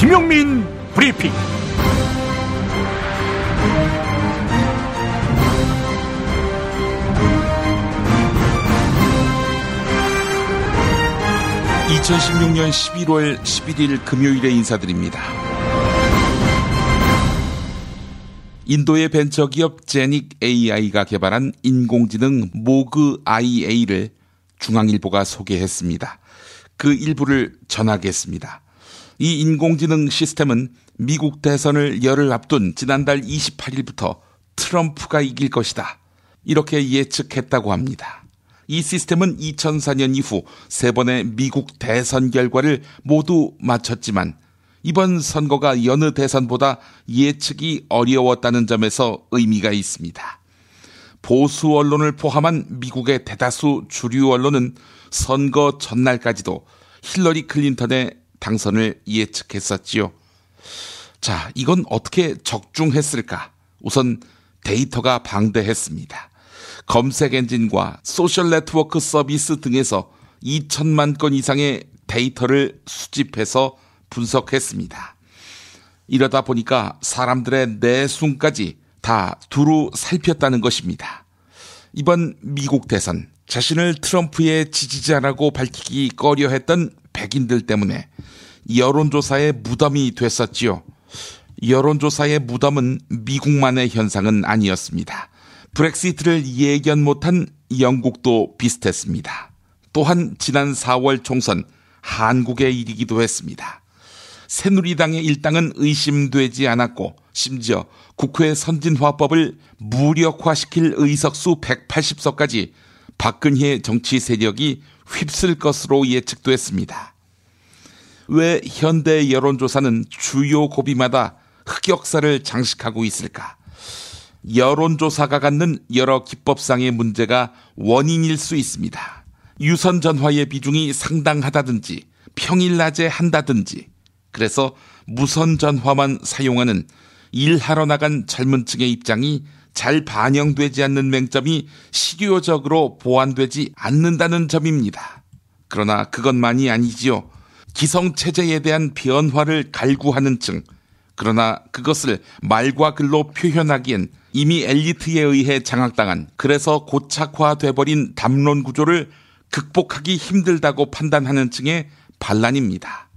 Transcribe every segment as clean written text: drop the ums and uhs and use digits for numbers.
김용민 브리핑. (2016년 11월 11일) 금요일에 인사드립니다. 인도의 벤처기업 제닉 AI가 개발한 인공지능 모그 IA를 중앙일보가 소개했습니다. 그 일부를 전하겠습니다. 이 인공지능 시스템은 미국 대선을 열흘 앞둔 지난달 28일부터 트럼프가 이길 것이다, 이렇게 예측했다고 합니다. 이 시스템은 2004년 이후 3번의 미국 대선 결과를 모두 맞췄지만 이번 선거가 여느 대선보다 예측이 어려웠다는 점에서 의미가 있습니다. 보수 언론을 포함한 미국의 대다수 주류 언론은 선거 전날까지도 힐러리 클린턴의 당선을 예측했었지요. 자, 이건 어떻게 적중했을까? 우선 데이터가 방대했습니다. 검색 엔진과 소셜 네트워크 서비스 등에서 2천만 건 이상의 데이터를 수집해서 분석했습니다. 이러다 보니까 사람들의 내숭까지 다 두루 살폈다는 것입니다. 이번 미국 대선, 자신을 트럼프의 지지자라고 밝히기 꺼려했던 백인들 때문에 여론조사의 무덤이 됐었지요. 여론조사의 무덤은 미국만의 현상은 아니었습니다. 브렉시트를 예견 못한 영국도 비슷했습니다. 또한 지난 4월 총선, 한국의 일이기도 했습니다. 새누리당의 일당은 의심되지 않았고 심지어 국회 선진화법을 무력화시킬 의석수 180석까지 박근혜 정치 세력이 휩쓸 것으로 예측됐습니다. 왜 현대 여론조사는 주요 고비마다 흑역사를 장식하고 있을까? 여론조사가 갖는 여러 기법상의 문제가 원인일 수 있습니다. 유선 전화의 비중이 상당하다든지 평일낮에 한다든지, 그래서 무선 전화만 사용하는 일하러 나간 젊은 층의 입장이 잘 반영되지 않는 맹점이 실효적으로 보완되지 않는다는 점입니다. 그러나 그것만이 아니지요. 기성체제에 대한 변화를 갈구하는 층, 그러나 그것을 말과 글로 표현하기엔 이미 엘리트에 의해 장악당한, 그래서 고착화돼버린 담론 구조를 극복하기 힘들다고 판단하는 층의 반란입니다.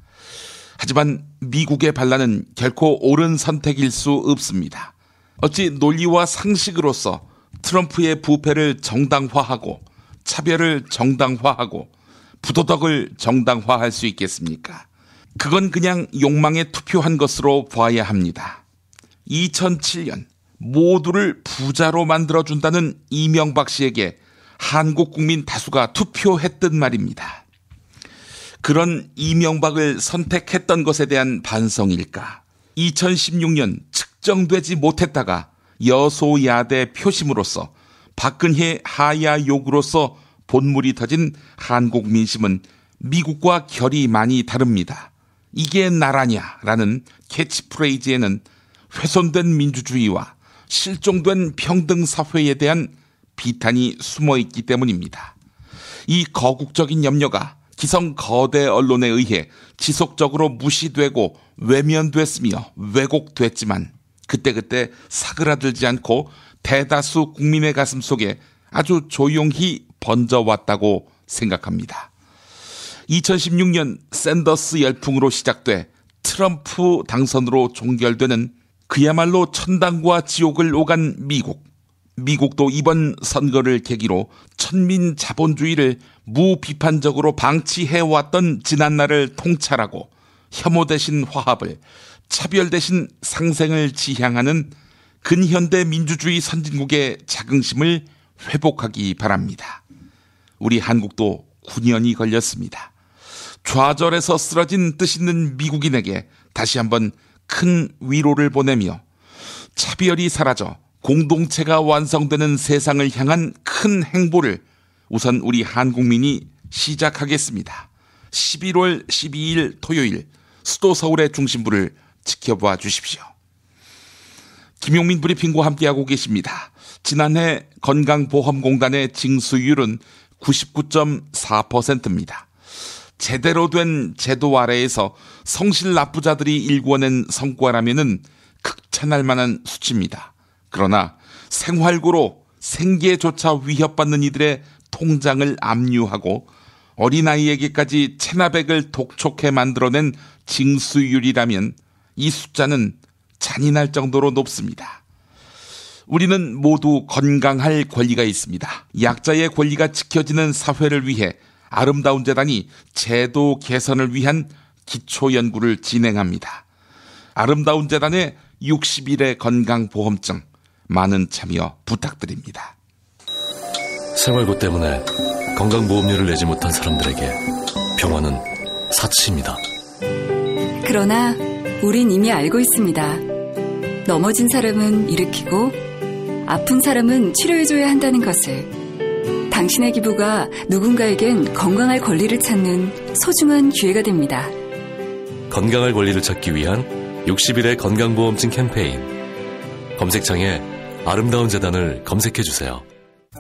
하지만 미국의 반란은 결코 옳은 선택일 수 없습니다. 어찌 논리와 상식으로서 트럼프의 부패를 정당화하고 차별을 정당화하고 부도덕을 정당화할 수 있겠습니까? 그건 그냥 욕망에 투표한 것으로 봐야 합니다. 2007년 모두를 부자로 만들어준다는 이명박 씨에게 한국 국민 다수가 투표했던 말입니다. 그런 이명박을 선택했던 것에 대한 반성일까? 2016년 측정되지 못했다가 여소야대 표심으로서 박근혜 하야 욕으로서 본물이 터진 한국 민심은 미국과 결이 많이 다릅니다. 이게 나라냐라는 캐치프레이즈에는 훼손된 민주주의와 실종된 평등사회에 대한 비탄이 숨어있기 때문입니다. 이 거국적인 염려가 기성 거대 언론에 의해 지속적으로 무시되고 외면됐으며 왜곡됐지만 그때그때 사그라들지 않고 대다수 국민의 가슴 속에 아주 조용히 번져왔다고 생각합니다. 2016년 샌더스 열풍으로 시작돼 트럼프 당선으로 종결되는 그야말로 천당과 지옥을 오간 미국도 이번 선거를 계기로 천민 자본주의를 무비판적으로 방치해왔던 지난날을 통찰하고 혐오 대신 화합을, 차별 대신 상생을 지향하는 근현대 민주주의 선진국의 자긍심을 회복하기 바랍니다. 우리 한국도 9년이 걸렸습니다. 좌절에서 쓰러진 뜻있는 미국인에게 다시 한번 큰 위로를 보내며 차별이 사라져 공동체가 완성되는 세상을 향한 큰 행보를 우선 우리 한국민이 시작하겠습니다. 11월 12일 토요일 수도 서울의 중심부를 지켜봐 주십시오. 김용민 브리핑과 함께하고 계십니다. 지난해 건강보험공단의 징수율은 99.4%입니다. 제대로 된 제도 아래에서 성실 납부자들이 일궈낸 성과라면은 극찬할 만한 수치입니다. 그러나 생활고로 생계조차 위협받는 이들의 통장을 압류하고 어린아이에게까지 체납액을 독촉해 만들어낸 징수율이라면 이 숫자는 잔인할 정도로 높습니다. 우리는 모두 건강할 권리가 있습니다. 약자의 권리가 지켜지는 사회를 위해 아름다운 재단이 제도 개선을 위한 기초연구를 진행합니다. 아름다운 재단의 60일의 건강보험증 많은 참여 부탁드립니다. 생활고 때문에 건강보험료를 내지 못한 사람들에게 병원은 사치입니다. 그러나 우린 이미 알고 있습니다. 넘어진 사람은 일으키고 아픈 사람은 치료해줘야 한다는 것을. 당신의 기부가 누군가에겐 건강할 권리를 찾는 소중한 기회가 됩니다. 건강할 권리를 찾기 위한 60일의 건강보험증 캠페인. 검색창에 아름다운 재단을 검색해주세요.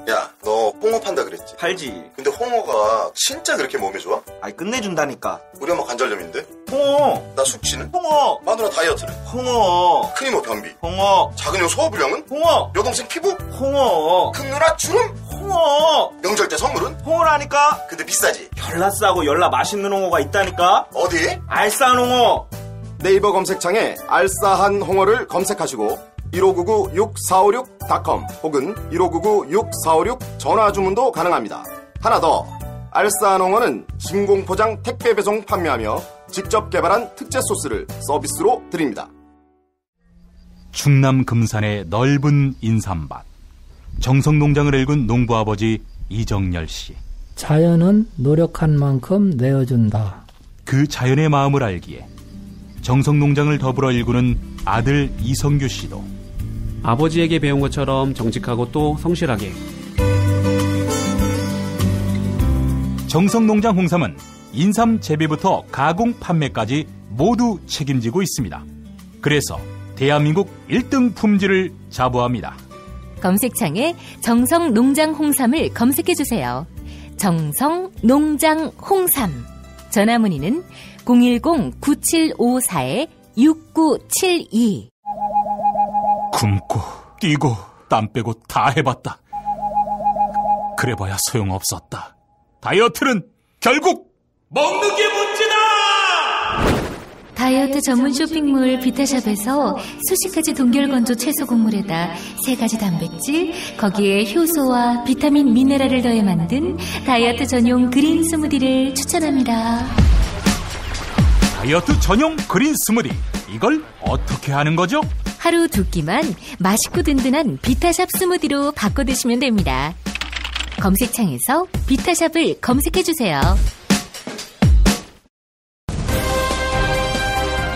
야, 너 홍어 판다 그랬지? 팔지. 근데 홍어가 진짜 그렇게 몸에 좋아? 아이, 끝내준다니까. 우리 엄마 관절염인데? 홍어. 나 숙취는? 홍어. 마누라 다이어트는? 홍어. 큰이모 변비? 홍어. 작은형 소화불량은? 홍어. 여동생 피부? 홍어. 큰 누나 주름? 홍어. 명절 때 선물은? 홍어라니까. 근데 비싸지? 열나 싸고 열나 맛있는 홍어가 있다니까. 어디? 알싸한 홍어. 네이버 검색창에 알싸한 홍어를 검색하시고 1599-6456.com 혹은 1599-6456 전화주문도 가능합니다. 하나 더, 알싸한 홍어는 진공포장 택배 배송 판매하며 직접 개발한 특제 소스를 서비스로 드립니다. 충남 금산의 넓은 인삼밭, 정성농장을 일군 농부아버지 이정열 씨. 자연은 노력한 만큼 내어준다. 그 자연의 마음을 알기에 정성농장을 더불어 일구는 아들 이성규 씨도 아버지에게 배운 것처럼 정직하고 또 성실하게. 정성농장 홍삼은 인삼 재배부터 가공 판매까지 모두 책임지고 있습니다. 그래서 대한민국 1등 품질을 자부합니다. 검색창에 정성농장 홍삼을 검색해주세요. 정성농장 홍삼. 전화문의는 010-9754-6972. 굶고 뛰고 땀 빼고 다 해봤다. 그래봐야 소용없었다. 다이어트는 결국 먹는 게 문제다. 다이어트 전문 쇼핑몰 비타샵에서 수식가지 동결건조 채소 곡물에다 3가지 단백질, 거기에 효소와 비타민 미네랄을 더해 만든 다이어트 전용 그린 스무디를 추천합니다. 다이어트 전용 그린 스무디, 이걸 어떻게 하는 거죠? 하루 2끼만 맛있고 든든한 비타샵 스무디로 바꿔 드시면 됩니다. 검색창에서 비타샵을 검색해주세요.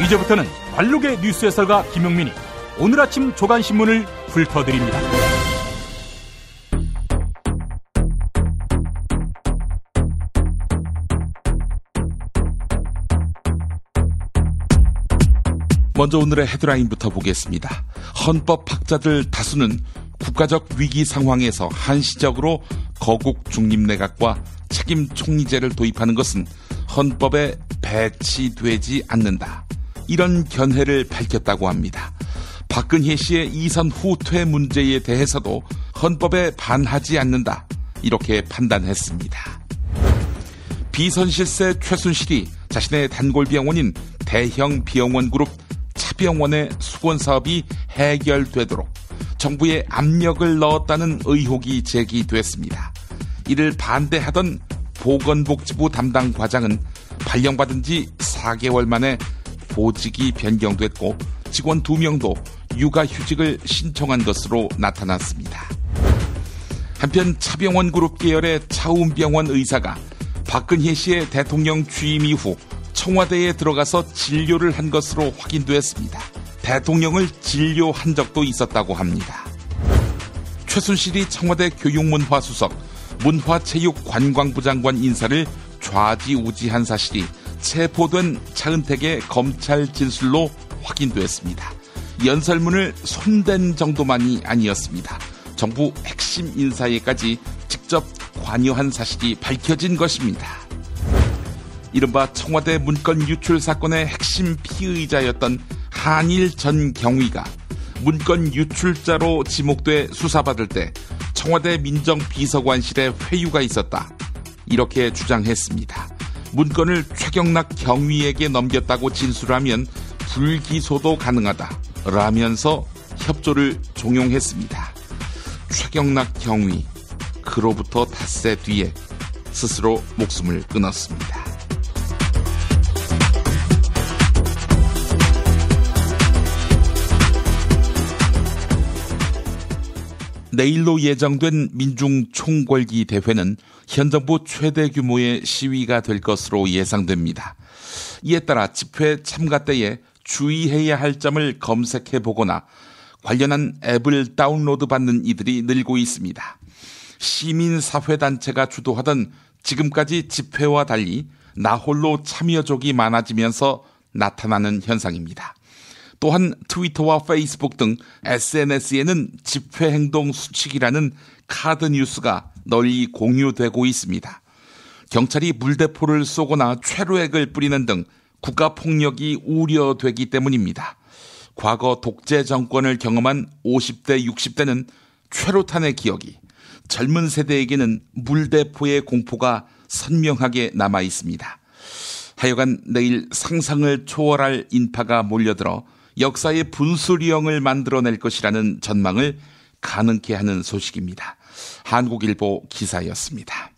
이제부터는 관록의 뉴스 해설가 김용민이 오늘 아침 조간신문을 훑어드립니다. 먼저 오늘의 헤드라인부터 보겠습니다. 헌법학자들 다수는 국가적 위기 상황에서 한시적으로 거국 중립내각과 책임 총리제를 도입하는 것은 헌법에 배치되지 않는다. 이런 견해를 밝혔다고 합니다. 박근혜 씨의 이선 후퇴 문제에 대해서도 헌법에 반하지 않는다. 이렇게 판단했습니다. 비선실세 최순실이 자신의 단골병원인 대형 비영원 그룹 차병원의 수건사업이 해결되도록 정부에 압력을 넣었다는 의혹이 제기됐습니다. 이를 반대하던 보건복지부 담당 과장은 발령받은 지 4개월 만에 보직이 변경됐고 직원 2명도 육아휴직을 신청한 것으로 나타났습니다. 한편 차병원 그룹 계열의 차움병원 의사가 박근혜 씨의 대통령 취임 이후 청와대에 들어가서 진료를 한 것으로 확인됐습니다. 대통령을 진료한 적도 있었다고 합니다. 최순실이 청와대 교육문화수석, 문화체육관광부 장관 인사를 좌지우지한 사실이 체포된 차은택의 검찰 진술로 확인됐습니다. 연설문을 손댄 정도만이 아니었습니다. 정부 핵심 인사에까지 직접 관여한 사실이 밝혀진 것입니다. 이른바 청와대 문건 유출 사건의 핵심 피의자였던 한일 전 경위가 문건 유출자로 지목돼 수사받을 때 청와대 민정비서관실에 회유가 있었다. 이렇게 주장했습니다. 문건을 최경락 경위에게 넘겼다고 진술하면 불기소도 가능하다. 라면서 협조를 종용했습니다. 최경락 경위, 그로부터 닷새 뒤에 스스로 목숨을 끊었습니다. 내일로 예정된 민중총궐기 대회는 현 정부 최대 규모의 시위가 될 것으로 예상됩니다. 이에 따라 집회 참가 때에 주의해야 할 점을 검색해 보거나 관련한 앱을 다운로드 받는 이들이 늘고 있습니다. 시민사회단체가 주도하던 지금까지 집회와 달리 나홀로 참여족이 많아지면서 나타나는 현상입니다. 또한 트위터와 페이스북 등 SNS에는 집회행동 수칙이라는 카드 뉴스가 널리 공유되고 있습니다. 경찰이 물대포를 쏘거나 최루액을 뿌리는 등 국가폭력이 우려되기 때문입니다. 과거 독재 정권을 경험한 50대, 60대는 최루탄의 기억이, 젊은 세대에게는 물대포의 공포가 선명하게 남아 있습니다. 하여간 내일 상상을 초월할 인파가 몰려들어 역사의 분수령을 만들어낼 것이라는 전망을 가능케 하는 소식입니다. 한국일보 기사였습니다.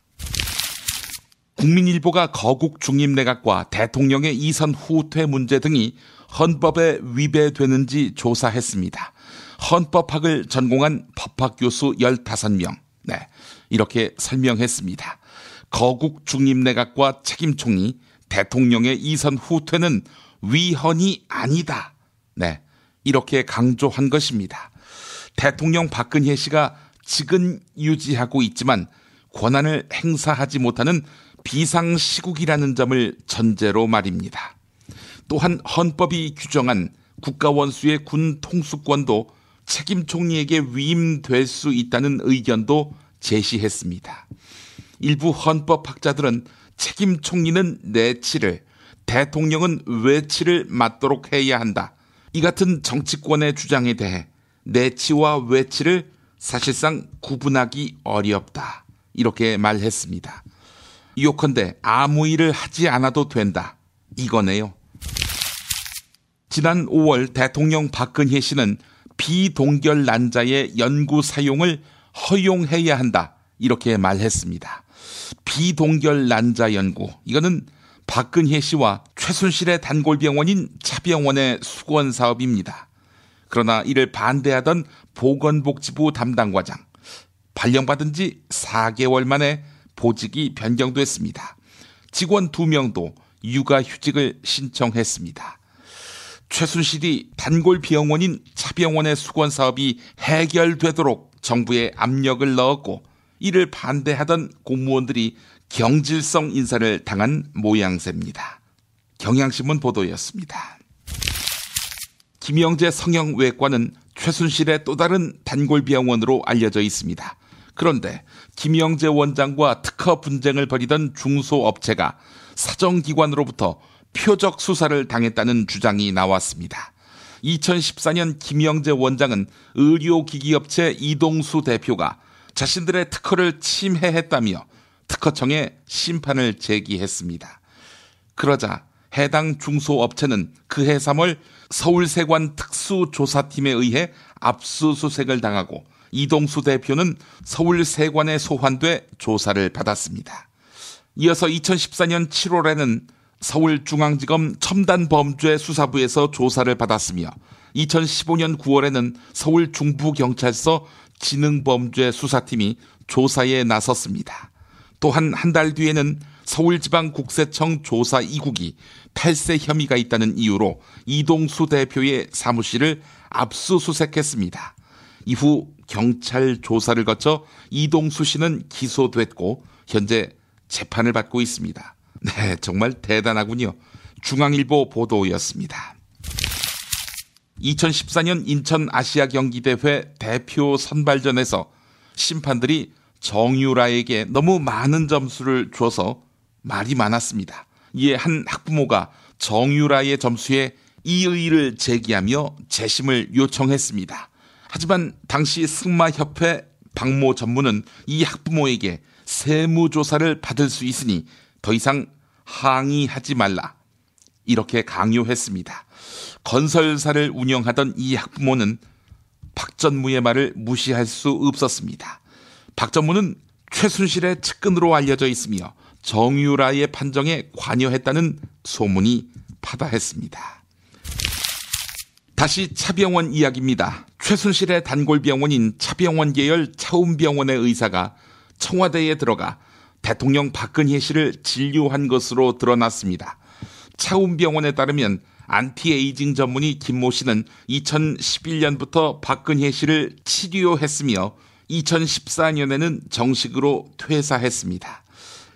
국민일보가 거국 중립내각과 대통령의 이선 후퇴 문제 등이 헌법에 위배되는지 조사했습니다. 헌법학을 전공한 법학교수 15명. 이렇게 설명했습니다. 거국 중립내각과 책임총리, 대통령의 이선 후퇴는 위헌이 아니다. 이렇게 강조한 것입니다. 대통령 박근혜 씨가 직은 유지하고 있지만 권한을 행사하지 못하는 비상시국이라는 점을 전제로 말입니다. 또한 헌법이 규정한 국가원수의 군 통수권도 책임총리에게 위임될 수 있다는 의견도 제시했습니다. 일부 헌법학자들은 책임총리는 내치를, 대통령은 외치를 맡도록 해야 한다. 이 같은 정치권의 주장에 대해 내치와 외치를 사실상 구분하기 어렵다. 이렇게 말했습니다. 요컨대 아무 일을 하지 않아도 된다. 이거네요. 지난 5월 대통령 박근혜 씨는 비동결 난자의 연구 사용을 허용해야 한다. 이렇게 말했습니다. 비동결 난자 연구, 이거는 박근혜 씨와 최순실의 단골병원인 차병원의 수건 사업입니다. 그러나 이를 반대하던 보건복지부 담당과장, 발령받은 지 4개월 만에 보직이 변경됐습니다. 직원 2명도 육아휴직을 신청했습니다. 최순실이 단골병원인 차병원의 수건 사업이 해결되도록 정부에 압력을 넣었고, 이를 반대하던 공무원들이 경질성 인사를 당한 모양새입니다. 경향신문 보도였습니다. 김영재 성형외과는 최순실의 또 다른 단골병원으로 알려져 있습니다. 그런데 김영재 원장과 특허 분쟁을 벌이던 중소업체가 사정기관으로부터 표적 수사를 당했다는 주장이 나왔습니다. 2014년 김영재 원장은 의료기기업체 이동수 대표가 자신들의 특허를 침해했다며 특허청에 심판을 제기했습니다. 그러자 해당 중소업체는 그해 3월 서울세관 특수조사팀에 의해 압수수색을 당하고 이동수 대표는 서울세관에 소환돼 조사를 받았습니다. 이어서 2014년 7월에는 서울중앙지검 첨단범죄수사부에서 조사를 받았으며 2015년 9월에는 서울중부경찰서 지능범죄수사팀이 조사에 나섰습니다. 또한 한 달 뒤에는 서울지방국세청 조사 2국이 탈세 혐의가 있다는 이유로 이동수 대표의 사무실을 압수수색했습니다. 이후 경찰 조사를 거쳐 이동수 씨는 기소됐고 현재 재판을 받고 있습니다. 네, 정말 대단하군요. 중앙일보 보도였습니다. 2014년 인천 아시아경기대회 대표 선발전에서 심판들이 정유라에게 너무 많은 점수를 줘서 말이 많았습니다. 이에 한 학부모가 정유라의 점수에 이의를 제기하며 재심을 요청했습니다. 하지만 당시 승마협회 박모 전무는 이 학부모에게 세무조사를 받을 수 있으니 더 이상 항의하지 말라, 이렇게 강요했습니다. 건설사를 운영하던 이 학부모는 박 전무의 말을 무시할 수 없었습니다. 박 전무는 최순실의 측근으로 알려져 있으며 정유라의 판정에 관여했다는 소문이 파다했습니다. 다시 차병원 이야기입니다. 최순실의 단골병원인 차병원 계열 차움병원의 의사가 청와대에 들어가 대통령 박근혜 씨를 진료한 것으로 드러났습니다. 차움병원에 따르면 안티에이징 전문의 김모 씨는 2011년부터 박근혜 씨를 치료했으며 2014년에는 정식으로 퇴사했습니다.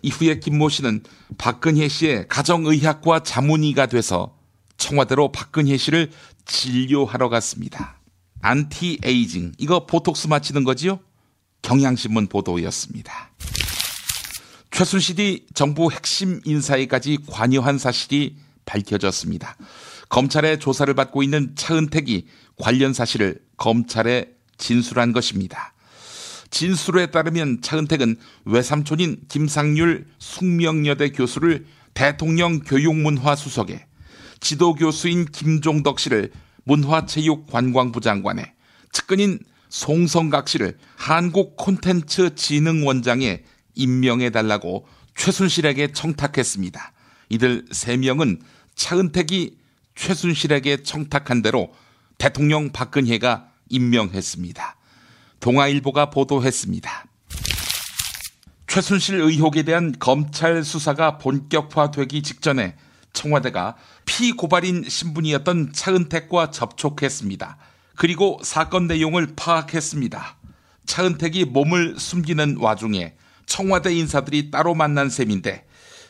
이후에 김모 씨는 박근혜 씨의 가정의학과 자문의가 돼서 청와대로 박근혜 씨를 진료하러 갔습니다. 안티에이징, 이거 보톡스 맞히는 거지요? 경향신문 보도였습니다. 최순실이 정부 핵심 인사에까지 관여한 사실이 밝혀졌습니다. 검찰의 조사를 받고 있는 차은택이 관련 사실을 검찰에 진술한 것입니다. 진술에 따르면 차은택은 외삼촌인 김상률 숙명여대 교수를 대통령 교육문화 수석에, 지도교수인 김종덕 씨를 문화체육관광부 장관에, 측근인 송성각 씨를 한국콘텐츠진흥원장에 임명해달라고 최순실에게 청탁했습니다. 이들 3명은 차은택이 최순실에게 청탁한 대로 대통령 박근혜가 임명했습니다. 동아일보가 보도했습니다. 최순실 의혹에 대한 검찰 수사가 본격화되기 직전에 청와대가 피고발인 신분이었던 차은택과 접촉했습니다. 그리고 사건 내용을 파악했습니다. 차은택이 몸을 숨기는 와중에 청와대 인사들이 따로 만난 셈인데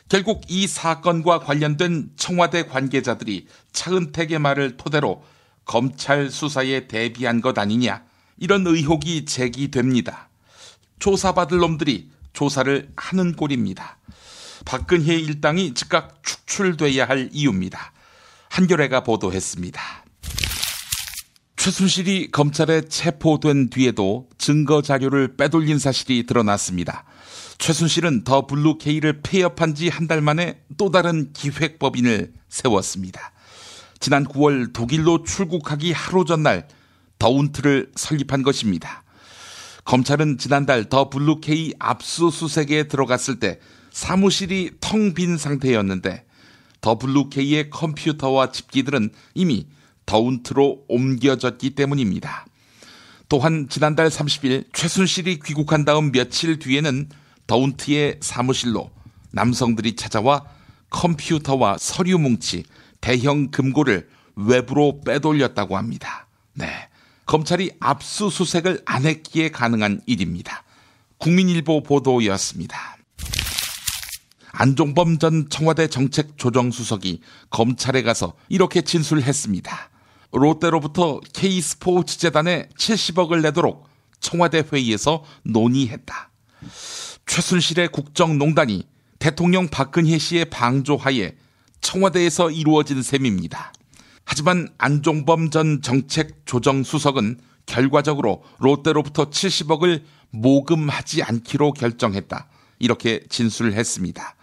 결국 이 사건과 관련된 청와대 관계자들이 차은택의 말을 토대로 검찰 수사에 대비한 것 아니냐, 이런 의혹이 제기됩니다. 조사받을 놈들이 조사를 하는 꼴입니다. 박근혜 일당이 즉각 축출돼야 할 이유입니다. 한겨레가 보도했습니다. 최순실이 검찰에 체포된 뒤에도 증거 자료를 빼돌린 사실이 드러났습니다. 최순실은 더 블루K를 폐업한 지 한 달 만에 또 다른 기획법인을 세웠습니다. 지난 9월 독일로 출국하기 하루 전날 더운트를 설립한 것입니다. 검찰은 지난달 더 블루K 압수수색에 들어갔을 때 사무실이 텅 빈 상태였는데 더 블루K의 컴퓨터와 집기들은 이미 더운트로 옮겨졌기 때문입니다. 또한 지난달 30일 최순실이 귀국한 다음 며칠 뒤에는 더운트의 사무실로 남성들이 찾아와 컴퓨터와 서류 뭉치, 대형 금고를 외부로 빼돌렸다고 합니다. 네, 검찰이 압수수색을 안 했기에 가능한 일입니다. 국민일보 보도였습니다. 안종범 전 청와대 정책조정수석이 검찰에 가서 이렇게 진술했습니다. 롯데로부터 K스포츠재단에 70억을 내도록 청와대 회의에서 논의했다. 최순실의 국정농단이 대통령 박근혜 씨의 방조하에 청와대에서 이루어진 셈입니다. 하지만 안종범 전 정책조정수석은 결과적으로 롯데로부터 70억을 모금하지 않기로 결정했다, 이렇게 진술했습니다.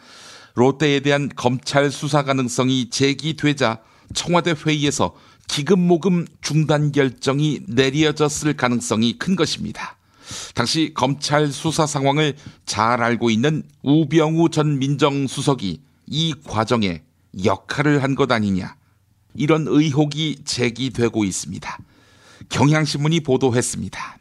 롯데에 대한 검찰 수사 가능성이 제기되자 청와대 회의에서 기금모금 중단 결정이 내려졌을 가능성이 큰 것입니다. 당시 검찰 수사 상황을 잘 알고 있는 우병우 전 민정수석이 이 과정에 역할을 한 것 아니냐, 이런 의혹이 제기되고 있습니다. 경향신문이 보도했습니다.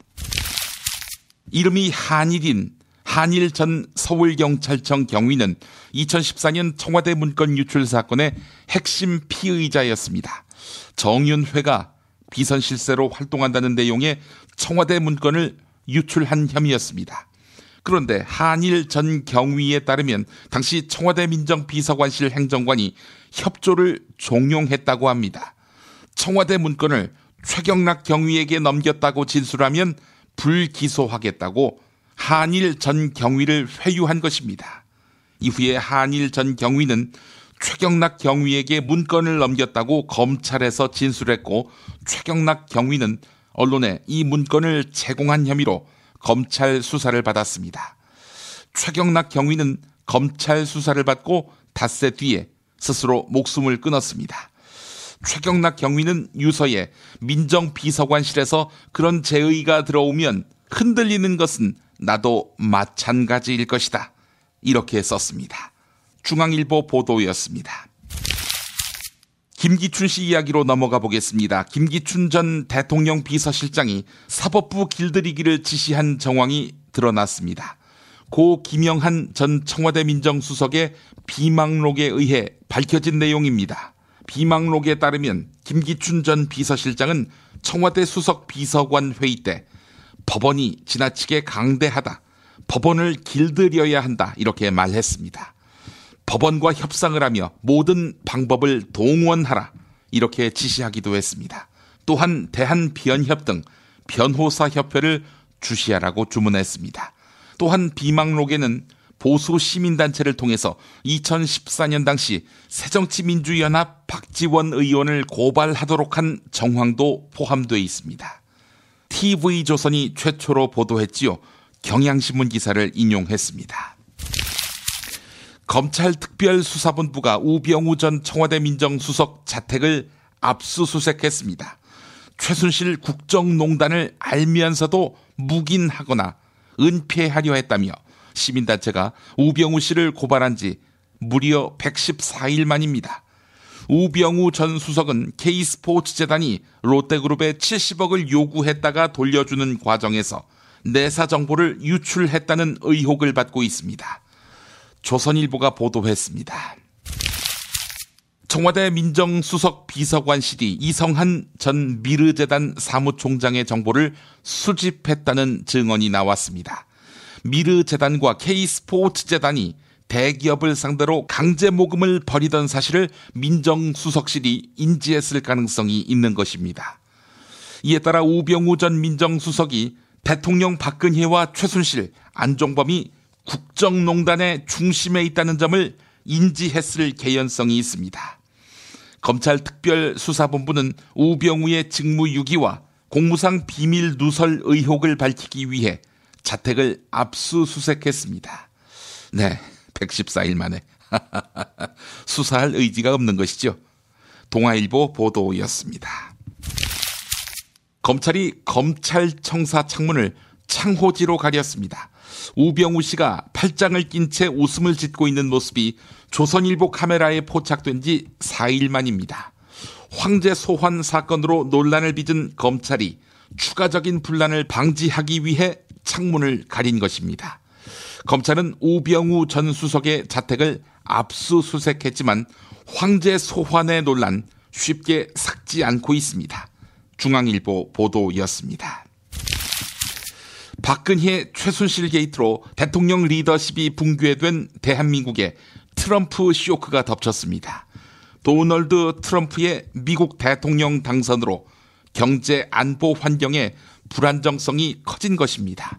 이름이 한일인 한일 전 서울경찰청 경위는 2014년 청와대 문건 유출 사건의 핵심 피의자였습니다. 정윤회가 비선실세로 활동한다는 내용의 청와대 문건을 유출한 혐의였습니다. 그런데 한일 전 경위에 따르면 당시 청와대 민정비서관실 행정관이 협조를 종용했다고 합니다. 청와대 문건을 최경락 경위에게 넘겼다고 진술하면 불기소하겠다고 한일 전 경위를 회유한 것입니다. 이후에 한일 전 경위는 최경락 경위에게 문건을 넘겼다고 검찰에서 진술했고, 최경락 경위는 언론에 이 문건을 제공한 혐의로 검찰 수사를 받았습니다. 최경락 경위는 검찰 수사를 받고 닷새 뒤에 스스로 목숨을 끊었습니다. 최경락 경위는 유서에 민정비서관실에서 그런 제의가 들어오면 흔들리는 것은 나도 마찬가지일 것이다, 이렇게 썼습니다. 중앙일보 보도였습니다. 김기춘 씨 이야기로 넘어가 보겠습니다. 김기춘 전 대통령 비서실장이 사법부 길들이기를 지시한 정황이 드러났습니다. 고 김영한 전 청와대 민정수석의 비망록에 의해 밝혀진 내용입니다. 비망록에 따르면 김기춘 전 비서실장은 청와대 수석 비서관 회의 때 법원이 지나치게 강대하다, 법원을 길들여야 한다, 이렇게 말했습니다. 법원과 협상을 하며 모든 방법을 동원하라, 이렇게 지시하기도 했습니다. 또한 대한변협 등 변호사협회를 주시하라고 주문했습니다. 또한 비망록에는 보수 시민단체를 통해서 2014년 당시 새정치민주연합 박지원 의원을 고발하도록 한 정황도 포함되어 있습니다. TV조선이 최초로 보도했지요. 경향신문 기사를 인용했습니다. 검찰특별수사본부가 우병우 전 청와대 민정수석 자택을 압수수색했습니다. 최순실 국정농단을 알면서도 묵인하거나 은폐하려 했다며 시민단체가 우병우 씨를 고발한 지 무려 114일 만입니다. 우병우 전 수석은 K스포츠재단이 롯데그룹에 70억을 요구했다가 돌려주는 과정에서 내사 정보를 유출했다는 의혹을 받고 있습니다. 조선일보가 보도했습니다. 청와대 민정수석 비서관실이 이성한 전 미르재단 사무총장의 정보를 수집했다는 증언이 나왔습니다. 미르재단과 K스포츠재단이 대기업을 상대로 강제 모금을 벌이던 사실을 민정수석실이 인지했을 가능성이 있는 것입니다. 이에 따라 우병우 전 민정수석이 대통령 박근혜와 최순실, 안종범이 국정농단의 중심에 있다는 점을 인지했을 개연성이 있습니다. 검찰특별수사본부는 우병우의 직무유기와 공무상 비밀 누설 의혹을 밝히기 위해 자택을 압수수색했습니다. 네, 114일 만에 수사할 의지가 없는 것이죠. 동아일보 보도였습니다. 검찰이 검찰청사 창문을 창호지로 가렸습니다. 우병우 씨가 팔짱을 낀 채 웃음을 짓고 있는 모습이 조선일보 카메라에 포착된 지 4일 만입니다. 황제 소환 사건으로 논란을 빚은 검찰이 추가적인 분란을 방지하기 위해 창문을 가린 것입니다. 검찰은 우병우 전 수석의 자택을 압수수색했지만 황제 소환의 논란 쉽게 삭지 않고 있습니다. 중앙일보 보도였습니다. 박근혜 최순실 게이트로 대통령 리더십이 붕괴된 대한민국에 트럼프 쇼크가 덮쳤습니다. 도널드 트럼프의 미국 대통령 당선으로 경제 안보 환경의 불안정성이 커진 것입니다.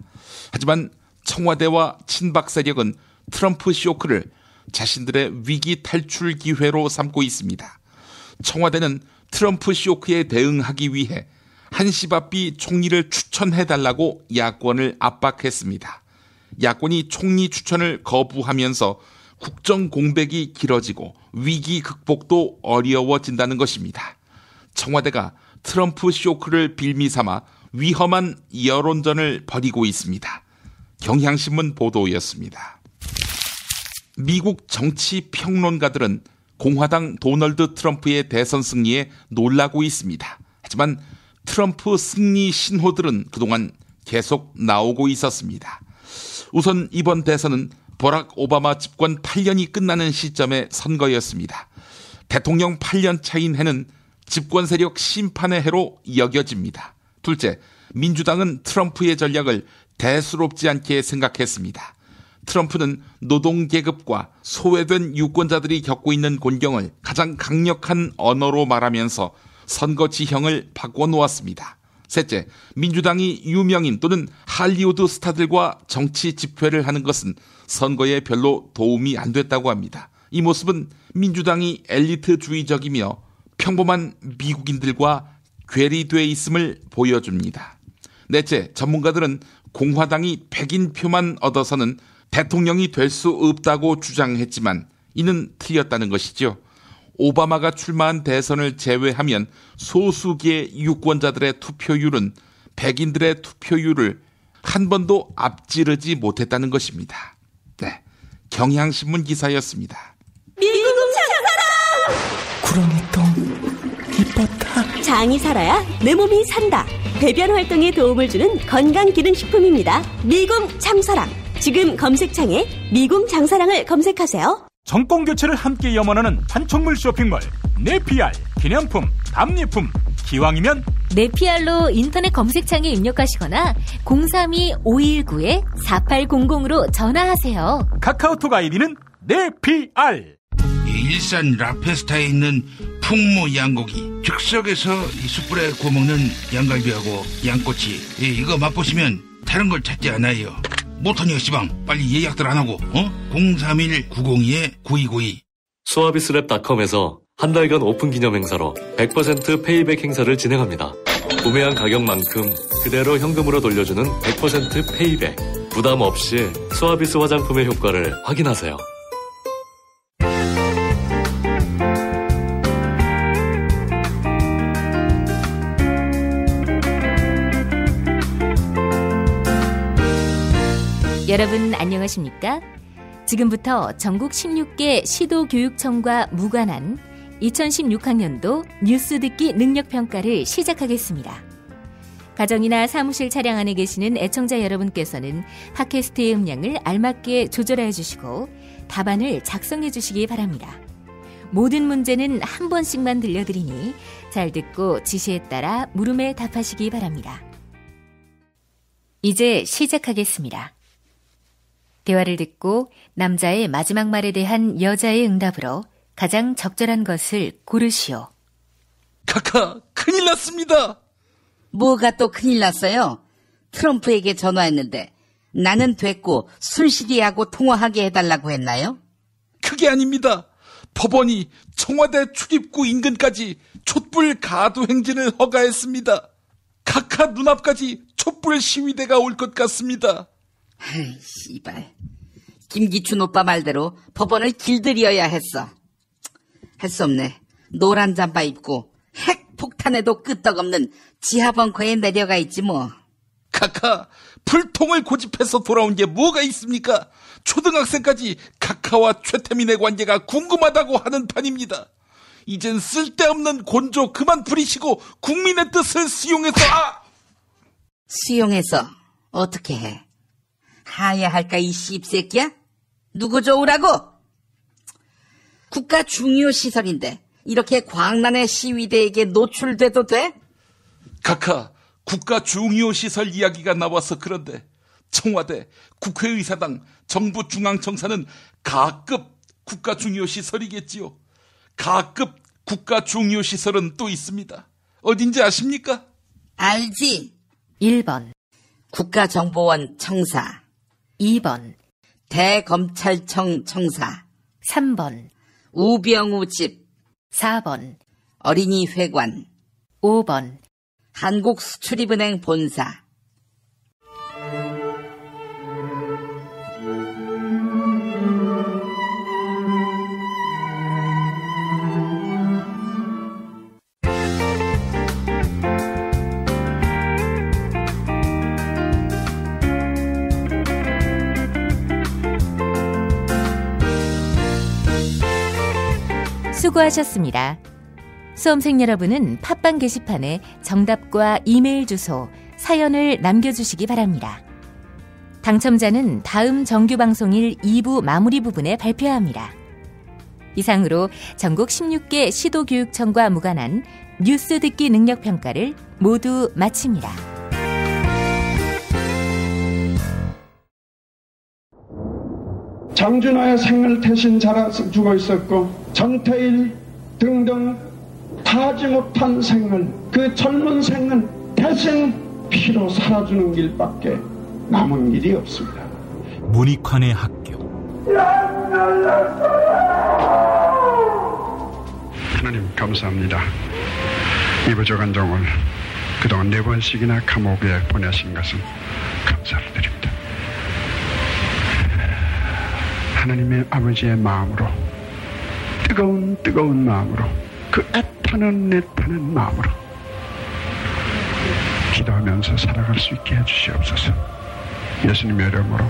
하지만 청와대와 친박 세력은 트럼프 쇼크를 자신들의 위기 탈출 기회로 삼고 있습니다. 청와대는 트럼프 쇼크에 대응하기 위해 한시바삐 총리를 추천해달라고 야권을 압박했습니다. 야권이 총리 추천을 거부하면서 국정 공백이 길어지고 위기 극복도 어려워진다는 것입니다. 청와대가 트럼프 쇼크를 빌미삼아 위험한 여론전을 벌이고 있습니다. 경향신문 보도였습니다. 미국 정치 평론가들은 공화당 도널드 트럼프의 대선 승리에 놀라고 있습니다. 하지만 트럼프 승리 신호들은 그동안 계속 나오고 있었습니다. 우선 이번 대선은 버락 오바마 집권 8년이 끝나는 시점의 선거였습니다. 대통령 8년 차인 해는 집권 세력 심판의 해로 여겨집니다. 둘째, 민주당은 트럼프의 전략을 대수롭지 않게 생각했습니다. 트럼프는 노동계급과 소외된 유권자들이 겪고 있는 곤경을 가장 강력한 언어로 말하면서 선거 지형을 바꿔놓았습니다. 셋째, 민주당이 유명인 또는 할리우드 스타들과 정치 집회를 하는 것은 선거에 별로 도움이 안 됐다고 합니다. 이 모습은 민주당이 엘리트주의적이며 평범한 미국인들과 괴리돼 있음을 보여줍니다. 넷째, 전문가들은 공화당이 백인표만 얻어서는 대통령이 될 수 없다고 주장했지만 이는 틀렸다는 것이죠. 오바마가 출마한 대선을 제외하면 소수기의 유권자들의 투표율은 백인들의 투표율을 한 번도 앞지르지 못했다는 것입니다. 네, 경향신문 기사였습니다. 미국 장사랑! 구렁이똥 이뻤다. 장이 살아야 내 몸이 산다. 배변 활동에 도움을 주는 건강기능식품입니다. 미궁 장사랑. 지금 검색창에 미궁 장사랑을 검색하세요. 정권교체를 함께 염원하는 판촉물 쇼핑몰 네피알. 기념품, 답례품, 기왕이면 네피알로 인터넷 검색창에 입력하시거나 032-519-4800으로 전화하세요. 카카오톡 아이디는 네피알. 일산 라페스타에 있는 풍무 양고기, 즉석에서 숯불에 구워먹는 양갈비하고 양꼬치, 이거 맛보시면 다른 걸 찾지 않아요. 못하니요 시방, 빨리 예약들 안 하고 031-902-9292. 수아비스랩닷컴에서 한 달간 오픈 기념 행사로 100% 페이백 행사를 진행합니다. 구매한 가격만큼 그대로 현금으로 돌려주는 100% 페이백. 부담 없이 수아비스 화장품의 효과를 확인하세요. 여러분 안녕하십니까? 지금부터 전국 16개 시도교육청과 무관한 2016학년도 뉴스 듣기 능력평가를 시작하겠습니다. 가정이나 사무실 차량 안에 계시는 애청자 여러분께서는 팟캐스트의 음량을 알맞게 조절해 주시고 답안을 작성해 주시기 바랍니다. 모든 문제는 한 번씩만 들려드리니 잘 듣고 지시에 따라 물음에 답하시기 바랍니다. 이제 시작하겠습니다. 대화를 듣고 남자의 마지막 말에 대한 여자의 응답으로 가장 적절한 것을 고르시오. 카카, 큰일 났습니다. 뭐가 또 큰일 났어요? 트럼프에게 전화했는데 나는 됐고 순실이하고 통화하게 해달라고 했나요? 그게 아닙니다. 법원이 청와대 출입구 인근까지 촛불 가두 행진을 허가했습니다. 카카 눈앞까지 촛불 시위대가 올 것 같습니다. 아이, 씨발. 김기춘 오빠 말대로 법원을 길들여야 했어. 할 수 없네. 노란 잠바 입고 핵 폭탄에도 끄떡없는 지하 벙커에 내려가 있지 뭐. 카카, 불통을 고집해서 돌아온 게 뭐가 있습니까? 초등학생까지 카카와 최태민의 관계가 궁금하다고 하는 판입니다. 이젠 쓸데없는 곤조 그만 부리시고 국민의 뜻을 수용해서 수용해서 어떻게 해? 하야 할까 이 씹새끼야? 누구 좋으라고? 국가 중요 시설인데 이렇게 광란의 시위대에게 노출돼도 돼? 카카, 국가 중요 시설 이야기가 나와서 그런데 청와대, 국회의사당, 정부 중앙청사는 가급 국가 중요 시설이겠지요. 가급 국가 중요 시설은 또 있습니다. 어딘지 아십니까? 알지. 1번 국가정보원 청사, 2번 대검찰청 청사, 3번 우병우 집, 4번 어린이회관, 5번 한국수출입은행 본사. 수고하셨습니다. 수험생 여러분은 팟빵 게시판에 정답과 이메일 주소, 사연을 남겨주시기 바랍니다. 당첨자는 다음 정규방송일 2부 마무리 부분에 발표합니다. 이상으로 전국 16개 시도교육청과 무관한 뉴스 듣기 능력평가를 모두 마칩니다. 장준하의 생을 대신 자라서 죽어 있었고 전태일 등등 다하지 못한 생을, 그 젊은 생을 대신 피로 살아주는 길밖에 남은 길이 없습니다. 문익환의 학교. 하나님 감사합니다. 이 부족한 종을 그동안 4번씩이나 감옥에 보내신 것은 감사를 드립니다. 하나님의 아버지의 마음으로 뜨거운 마음으로 그 애타는 마음으로 기도하면서 살아갈 수 있게 해주시옵소서. 예수님의 이름으로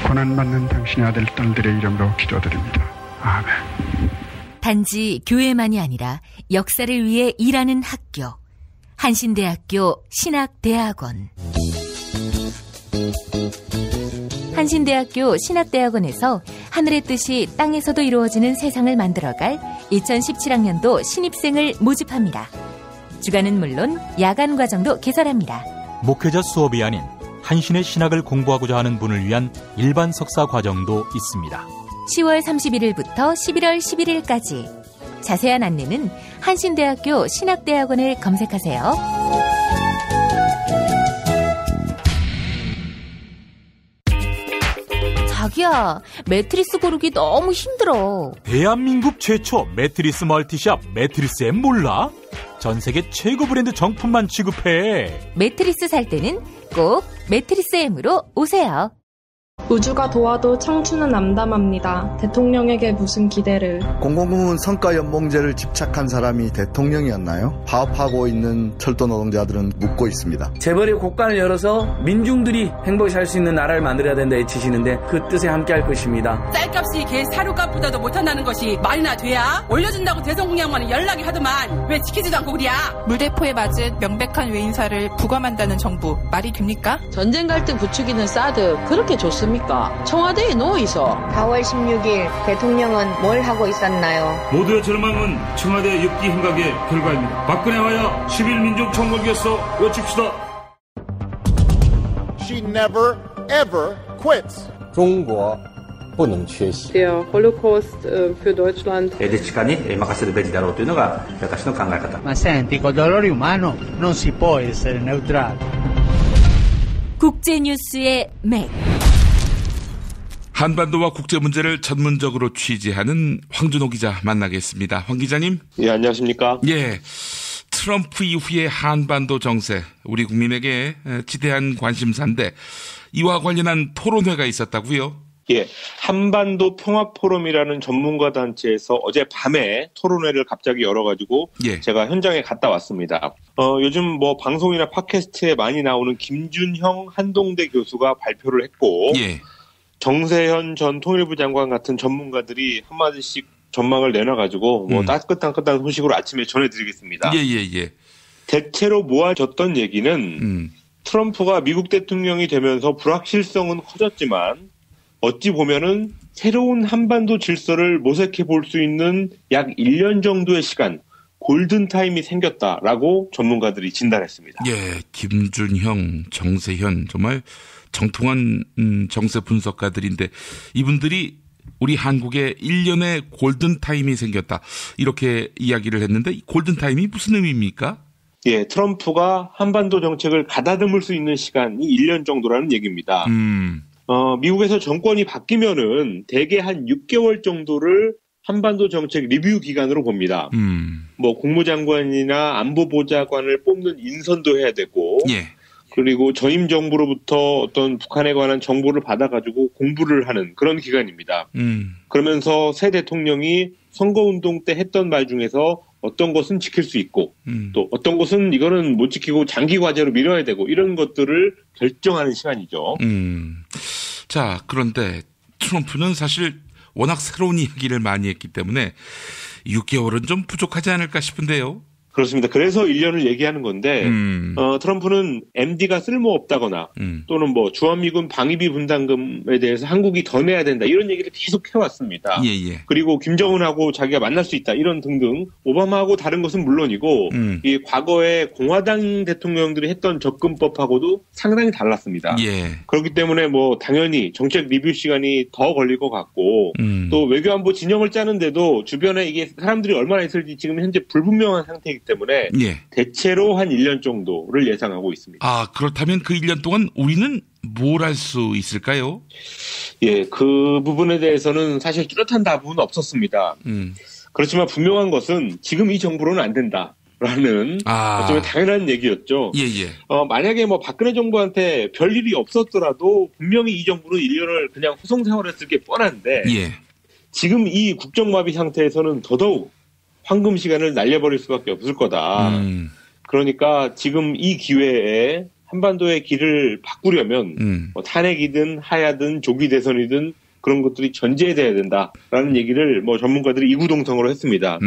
고난받는 당신의 아들 딸들의 이름으로 기도드립니다. 아멘. 단지 교회만이 아니라 역사를 위해 일하는 학교, 한신대학교 신학대학원. 한신대학교 신학대학원에서 하늘의 뜻이 땅에서도 이루어지는 세상을 만들어갈 2017학년도 신입생을 모집합니다. 주간은 물론 야간 과정도 개설합니다. 목회자 수업이 아닌 한신의 신학을 공부하고자 하는 분을 위한 일반 석사 과정도 있습니다. 10월 31일부터 11월 11일까지. 자세한 안내는 한신대학교 신학대학원을 검색하세요. 자기야, 매트리스 고르기 너무 힘들어. 대한민국 최초 매트리스 멀티샵 매트리스엠 몰라? 전 세계 최고 브랜드 정품만 취급해. 매트리스 살 때는 꼭 매트리스엠으로 오세요. 우주가 도와도 청춘은 암담합니다. 대통령에게 무슨 기대를. 공공부문 성과연봉제를 집착한 사람이 대통령이었나요? 파업하고 있는 철도 노동자들은 묻고 있습니다. 재벌의 곳간을 열어서 민중들이 행복히 살 수 있는 나라를 만들어야 된다 외치시는데 그 뜻에 함께할 것입니다. 쌀값이 개 사료값보다도 못한다는 것이 말이나 돼야? 올려준다고 대성공약만은 연락이 하더만 왜 지키지도 않고 그랴? 물대포에 맞은 명백한 외인사를 부검한다는 정부 말이 됩니까? 전쟁 갈등 부추기는 사드 그렇게 좋습니까? 청와대에 누워있어. 4월 16일 대통령은 뭘 하고 있었나요? 모두의 절망은 청와대 엽기 행각의 결과입니다. 박근혜와야 11민족 총궐기였어 외칩시다. She never ever quits. 中国不能缺席. Der Holocaust für Deutschland. Ma senti, con dolore umano non si può essere neutrali. 국제뉴스의 맥. 한반도와 국제 문제를 전문적으로 취재하는 황준호 기자 만나겠습니다. 황 기자님. 예, 안녕하십니까? 예. 트럼프 이후의 한반도 정세, 우리 국민에게 지대한 관심사인데 이와 관련한 토론회가 있었다고요? 예, 한반도 평화포럼이라는 전문가 단체에서 어젯밤에 토론회를 갑자기 열어가지고 예. 제가 현장에 갔다 왔습니다. 요즘 뭐 방송이나 팟캐스트에 많이 나오는 김준형 한동대 교수가 발표를 했고 예. 정세현 전 통일부 장관 같은 전문가들이 한마디씩 전망을 내놔가지고 뭐 따끈한 소식으로 아침에 전해드리겠습니다. 예. 대체로 모아졌던 얘기는 트럼프가 미국 대통령이 되면서 불확실성은 커졌지만 어찌 보면은 새로운 한반도 질서를 모색해 볼 수 있는 약 1년 정도의 시간, 골든타임이 생겼다라고 전문가들이 진단했습니다. 예, 김준형, 정세현 정말 정통한 정세 분석가들인데 이분들이 우리 한국에 1년의 골든타임이 생겼다 이렇게 이야기를 했는데 이 골든타임이 무슨 의미입니까? 예, 트럼프가 한반도 정책을 가다듬을 수 있는 시간이 1년 정도라는 얘기입니다. 미국에서 정권이 바뀌면은 대개 한 6개월 정도를 한반도 정책 리뷰 기간으로 봅니다. 뭐 국무장관이나 안보보좌관을 뽑는 인선도 해야 되고 예. 그리고 전임 정부로부터 어떤 북한에 관한 정보를 받아가지고 공부를 하는 그런 기간입니다. 그러면서 새 대통령이 선거운동 때 했던 말 중에서 어떤 것은 지킬 수 있고 또 어떤 것은 이거는 못 지키고 장기 과제로 미뤄야 되고 이런 것들을 결정하는 시간이죠. 자, 그런데 트럼프는 사실 워낙 새로운 이야기를 많이 했기 때문에 6개월은 좀 부족하지 않을까 싶은데요. 그렇습니다. 그래서 1년을 얘기하는 건데 트럼프는 MD가 쓸모없다거나 또는 뭐 주한미군 방위비 분담금에 대해서 한국이 더 내야 된다 이런 얘기를 계속 해왔습니다. 예. 그리고 김정은하고 자기가 만날 수 있다 이런 등등 오바마하고 다른 것은 물론이고 이 과거에 공화당 대통령들이 했던 접근법하고도 상당히 달랐습니다. 예. 그렇기 때문에 뭐 당연히 정책 리뷰 시간이 더 걸릴 것 같고 또 외교안보 진영을 짜는데도 주변에 이게 사람들이 얼마나 있을지 지금 현재 불분명한 상태이기 때문에 예. 대체로 한 1년 정도를 예상하고 있습니다. 아, 그렇다면 그 1년 동안 우리는 뭘 할 수 있을까요? 예, 그 부분에 대해서는 사실 뚜렷한 답은 없었습니다. 그렇지만 분명한 것은 지금 이 정부로는 안 된다라는 어쩌면 당연한 얘기였죠. 예. 만약에 뭐 박근혜 정부한테 별일이 없었더라도 분명히 이 정부는 1년을 그냥 후송 생활했을 게 뻔한데 예. 지금 이 국정마비 상태에서는 더더욱 황금 시간을 날려버릴 수밖에 없을 거다. 그러니까 지금 이 기회에 한반도의 길을 바꾸려면 뭐 탄핵이든 하야든 조기 대선이든 그런 것들이 전제돼야 된다라는 얘기를 뭐 전문가들이 이구동성으로 했습니다.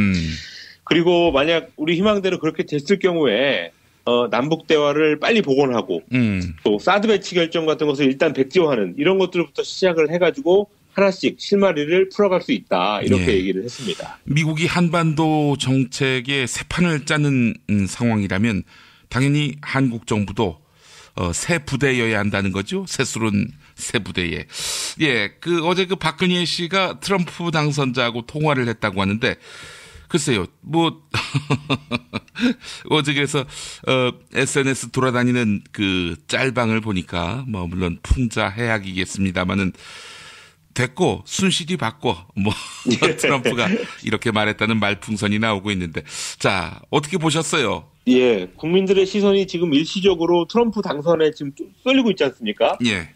그리고 만약 우리 희망대로 그렇게 됐을 경우에 남북 대화를 빨리 복원하고 또 사드 배치 결정 같은 것을 일단 백지화하는 이런 것들부터 시작을 해가지고 하나씩 실마리를 풀어갈 수 있다 이렇게 얘기를 했습니다. 미국이 한반도 정책의 새 판을 짜는 상황이라면 당연히 한국 정부도 새 부대여야 한다는 거죠. 새술은 새 부대에. 예, 어제 박근혜 씨가 트럼프 당선자하고 통화를 했다고 하는데 글쎄요, 뭐 어제 그래서 SNS 돌아다니는 그 짤방을 보니까 뭐 물론 풍자해악이겠습니다만은. 됐고 순실이 바꿔 뭐 트럼프가 이렇게 말했다는 말풍선이 나오고 있는데 자 어떻게 보셨어요? 예, 국민들의 시선이 지금 일시적으로 트럼프 당선에 지금 쏠리고 있지 않습니까? 예.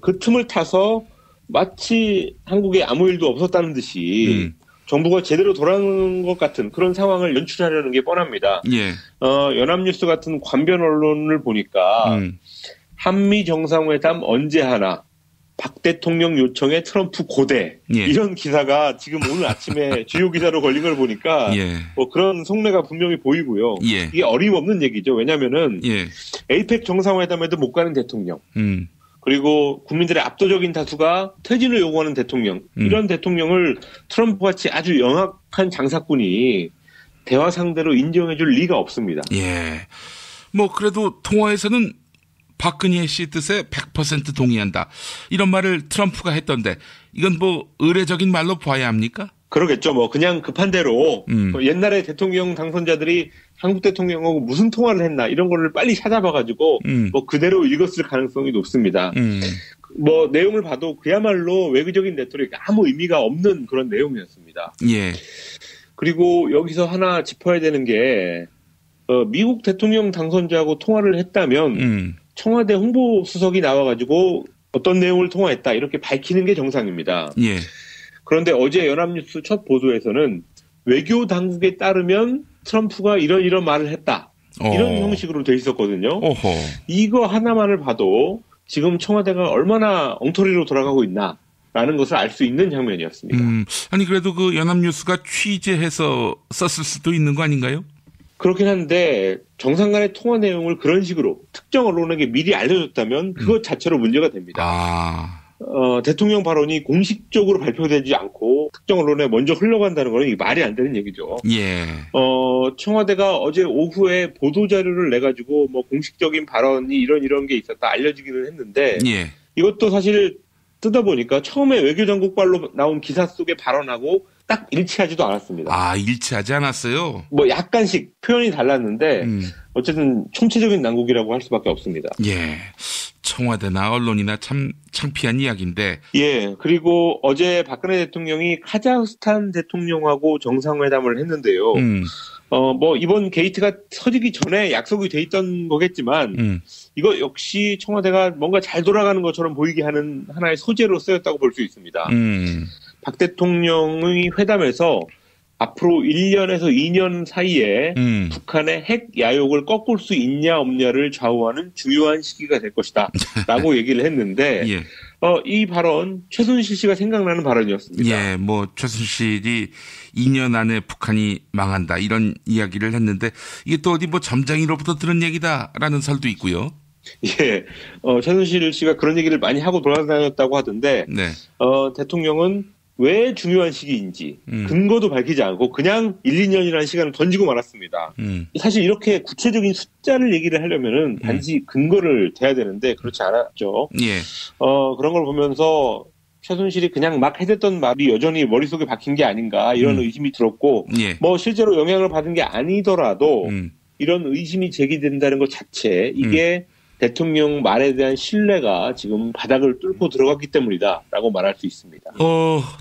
그 틈을 타서 마치 한국에 아무 일도 없었다는 듯이 정부가 제대로 돌아가는 것 같은 그런 상황을 연출하려는 게 뻔합니다. 예. 연합뉴스 같은 관변 언론을 보니까 한미 정상회담 언제 하나? 박 대통령 요청에 트럼프 고대 이런 기사가 지금 오늘 아침에 주요 기사로 걸린 걸 보니까 뭐 그런 속내가 분명히 보이고요. 이게 어림없는 얘기죠. 왜냐하면은 에이펙 정상회담에도 못 가는 대통령 그리고 국민들의 압도적인 다수가 퇴진을 요구하는 대통령 이런 대통령을 트럼프같이 아주 영악한 장사꾼이 대화 상대로 인정해줄 리가 없습니다. 예. 뭐 그래도 통화에서는 박근혜 씨 뜻에 100% 동의한다. 이런 말을 트럼프가 했던데 이건 뭐 의례적인 말로 봐야 합니까? 그러겠죠. 뭐 그냥 급한 대로 옛날에 대통령 당선자들이 한국 대통령하고 무슨 통화를 했나 이런 거를 빨리 찾아봐가지고 뭐 그대로 읽었을 가능성이 높습니다. 뭐 내용을 봐도 그야말로 외교적인 레토릭 아무 의미가 없는 그런 내용이었습니다. 예. 그리고 여기서 하나 짚어야 되는 게 미국 대통령 당선자하고 통화를 했다면 청와대 홍보수석이 나와가지고 어떤 내용을 통화했다 이렇게 밝히는 게 정상입니다. 예. 그런데 어제 연합뉴스 첫 보도에서는 외교 당국에 따르면 트럼프가 이런 말을 했다. 이런 형식으로 돼 있었거든요. 어허. 이거 하나만을 봐도 지금 청와대가 얼마나 엉터리로 돌아가고 있나라는 것을 알 수 있는 장면이었습니다. 아니 그래도 그 연합뉴스가 취재해서 썼을 수도 있는 거 아닌가요? 그렇긴 한데 정상 간의 통화 내용을 그런 식으로 특정 언론에게 미리 알려줬다면 그것 자체로 문제가 됩니다. 대통령 발언이 공식적으로 발표되지 않고 특정 언론에 먼저 흘러간다는 건 말이 안 되는 얘기죠. 예. 청와대가 어제 오후에 보도자료를 내가지고 뭐 공식적인 발언이 이런 게 있었다 알려지기는 했는데 예. 이것도 사실 뜯어보니까 처음에 외교당국발로 나온 기사 속의 발언하고 딱 일치하지도 않았습니다. 일치하지 않았어요? 뭐 약간씩 표현이 달랐는데 어쨌든 총체적인 난국이라고 할 수밖에 없습니다. 예, 청와대나 언론이나 참 창피한 이야기인데. 예, 그리고 어제 박근혜 대통령이 카자흐스탄 대통령하고 정상회담을 했는데요. 뭐 이번 게이트가 터지기 전에 약속이 돼 있던 거겠지만 이거 역시 청와대가 뭔가 잘 돌아가는 것처럼 보이게 하는 하나의 소재로 쓰였다고 볼 수 있습니다. 박 대통령의 회담에서 앞으로 1년에서 2년 사이에 북한의 핵 야욕을 꺾을 수 있냐 없냐를 좌우하는 중요한 시기가 될 것이다 라고 얘기를 했는데 예. 이 발언 최순실 씨가 생각나는 발언이었습니다. 예, 뭐 최순실이 2년 안에 북한이 망한다 이런 이야기를 했는데 이게 또 어디 뭐 점장이로부터 들은 얘기다라는 설도 있고요. 예, 최순실 씨가 그런 얘기를 많이 하고 돌아다녔다고 하던데 대통령은 왜 중요한 시기인지 근거도 밝히지 않고 그냥 1, 2년이라는 시간을 던지고 말았습니다. 사실 이렇게 구체적인 숫자를 얘기를 하려면은 단지 근거를 대야 되는데 그렇지 않았죠. 예. 그런 걸 보면서 최순실이 그냥 막 해댔던 말이 여전히 머릿속에 박힌 게 아닌가 이런 의심이 들었고 뭐 실제로 영향을 받은 게 아니더라도 이런 의심이 제기된다는 것 자체 이게 대통령 말에 대한 신뢰가 지금 바닥을 뚫고 들어갔기 때문이다라고 말할 수 있습니다.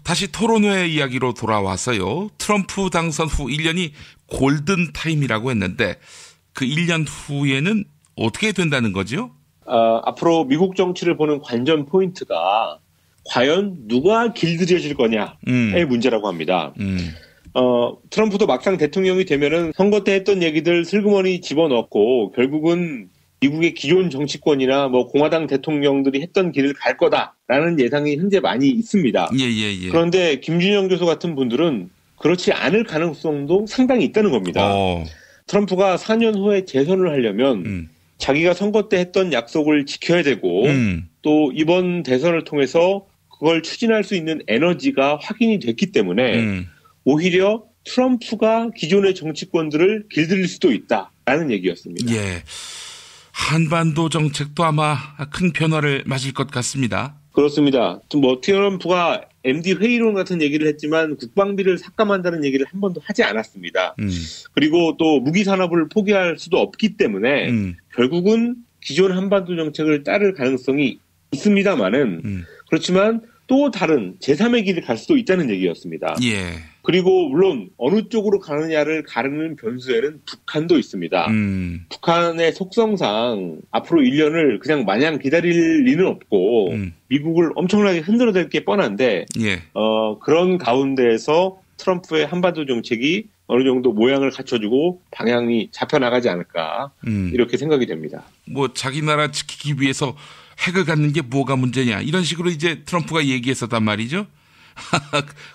다시 토론회 이야기로 돌아와서요. 트럼프 당선 후 1년이 골든 타임이라고 했는데 그 1년 후에는 어떻게 된다는 거죠? 앞으로 미국 정치를 보는 관전 포인트가 과연 누가 길들여질 거냐의 문제라고 합니다. 트럼프도 막상 대통령이 되면은 선거 때 했던 얘기들 슬그머니 집어넣고 결국은 미국의 기존 정치권이나 뭐 공화당 대통령들이 했던 길을 갈 거다라는 예상이 현재 많이 있습니다. 예. 그런데 김준영 교수 같은 분들은 그렇지 않을 가능성도 상당히 있다는 겁니다. 트럼프가 4년 후에 재선을 하려면 자기가 선거 때 했던 약속을 지켜야 되고 또 이번 대선을 통해서 그걸 추진할 수 있는 에너지가 확인이 됐기 때문에 오히려 트럼프가 기존의 정치권들을 길들일 수도 있다라는 얘기였습니다. 예. 한반도 정책도 아마 큰 변화를 맞을 것 같습니다. 그렇습니다. 뭐 트럼프가 MD 회의론 같은 얘기를 했지만 국방비를 삭감한다는 얘기를 한 번도 하지 않았습니다. 그리고 또 무기 산업을 포기할 수도 없기 때문에 결국은 기존 한반도 정책을 따를 가능성이 있습니다만은 그렇지만 또 다른 제3의 길을 갈 수도 있다는 얘기였습니다. 예. 그리고 물론 어느 쪽으로 가느냐를 가르는 변수에는 북한도 있습니다. 북한의 속성상 앞으로 1년을 그냥 마냥 기다릴 리는 없고 미국을 엄청나게 흔들어댈 게 뻔한데 그런 가운데에서 트럼프의 한반도 정책이 어느 정도 모양을 갖춰주고 방향이 잡혀나가지 않을까 이렇게 생각이 됩니다. 뭐 자기 나라 지키기 위해서 핵을 갖는 게 뭐가 문제냐 이런 식으로 이제 트럼프가 얘기했었단 말이죠.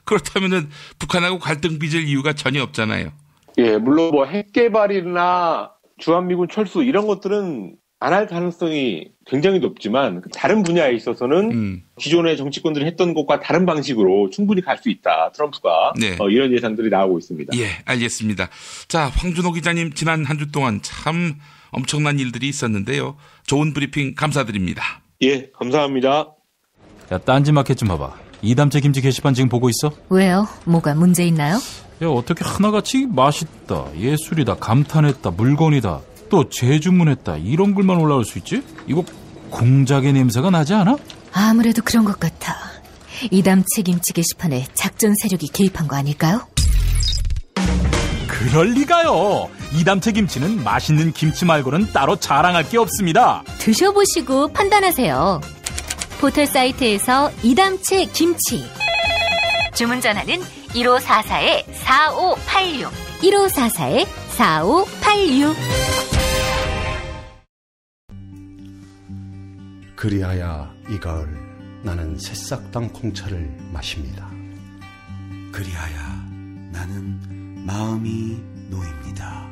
그렇다면은 북한하고 갈등 빚을 이유가 전혀 없잖아요. 예, 물론 뭐 핵 개발이나 주한미군 철수 이런 것들은 안 할 가능성이 굉장히 높지만 다른 분야에 있어서는 기존의 정치권들이 했던 것과 다른 방식으로 충분히 갈 수 있다. 트럼프가 이런 예상들이 나오고 있습니다. 예, 알겠습니다. 자, 황준호 기자님 지난 한 주 동안 참 엄청난 일들이 있었는데요. 좋은 브리핑 감사드립니다. 예, 감사합니다. 야, 딴지마켓 좀 봐봐. 이담채 김치 게시판 지금 보고 있어? 왜요? 뭐가 문제 있나요? 야, 어떻게 하나같이 맛있다, 예술이다, 감탄했다, 물건이다, 또 재주문했다 이런 글만 올라올 수 있지? 이거 공작의 냄새가 나지 않아? 아무래도 그런 것 같아. 이담채 김치 게시판에 작전 세력이 개입한 거 아닐까요? 그럴 리가요. 이담채 김치는 맛있는 김치 말고는 따로 자랑할 게 없습니다. 드셔보시고 판단하세요. 포털 사이트에서 이담채 김치. 주문 전화는 1544-4586. 1544-4586. 그리하여 이 가을 나는 새싹당 콩차를 마십니다. 그리하여 나는 마음이 놓입니다.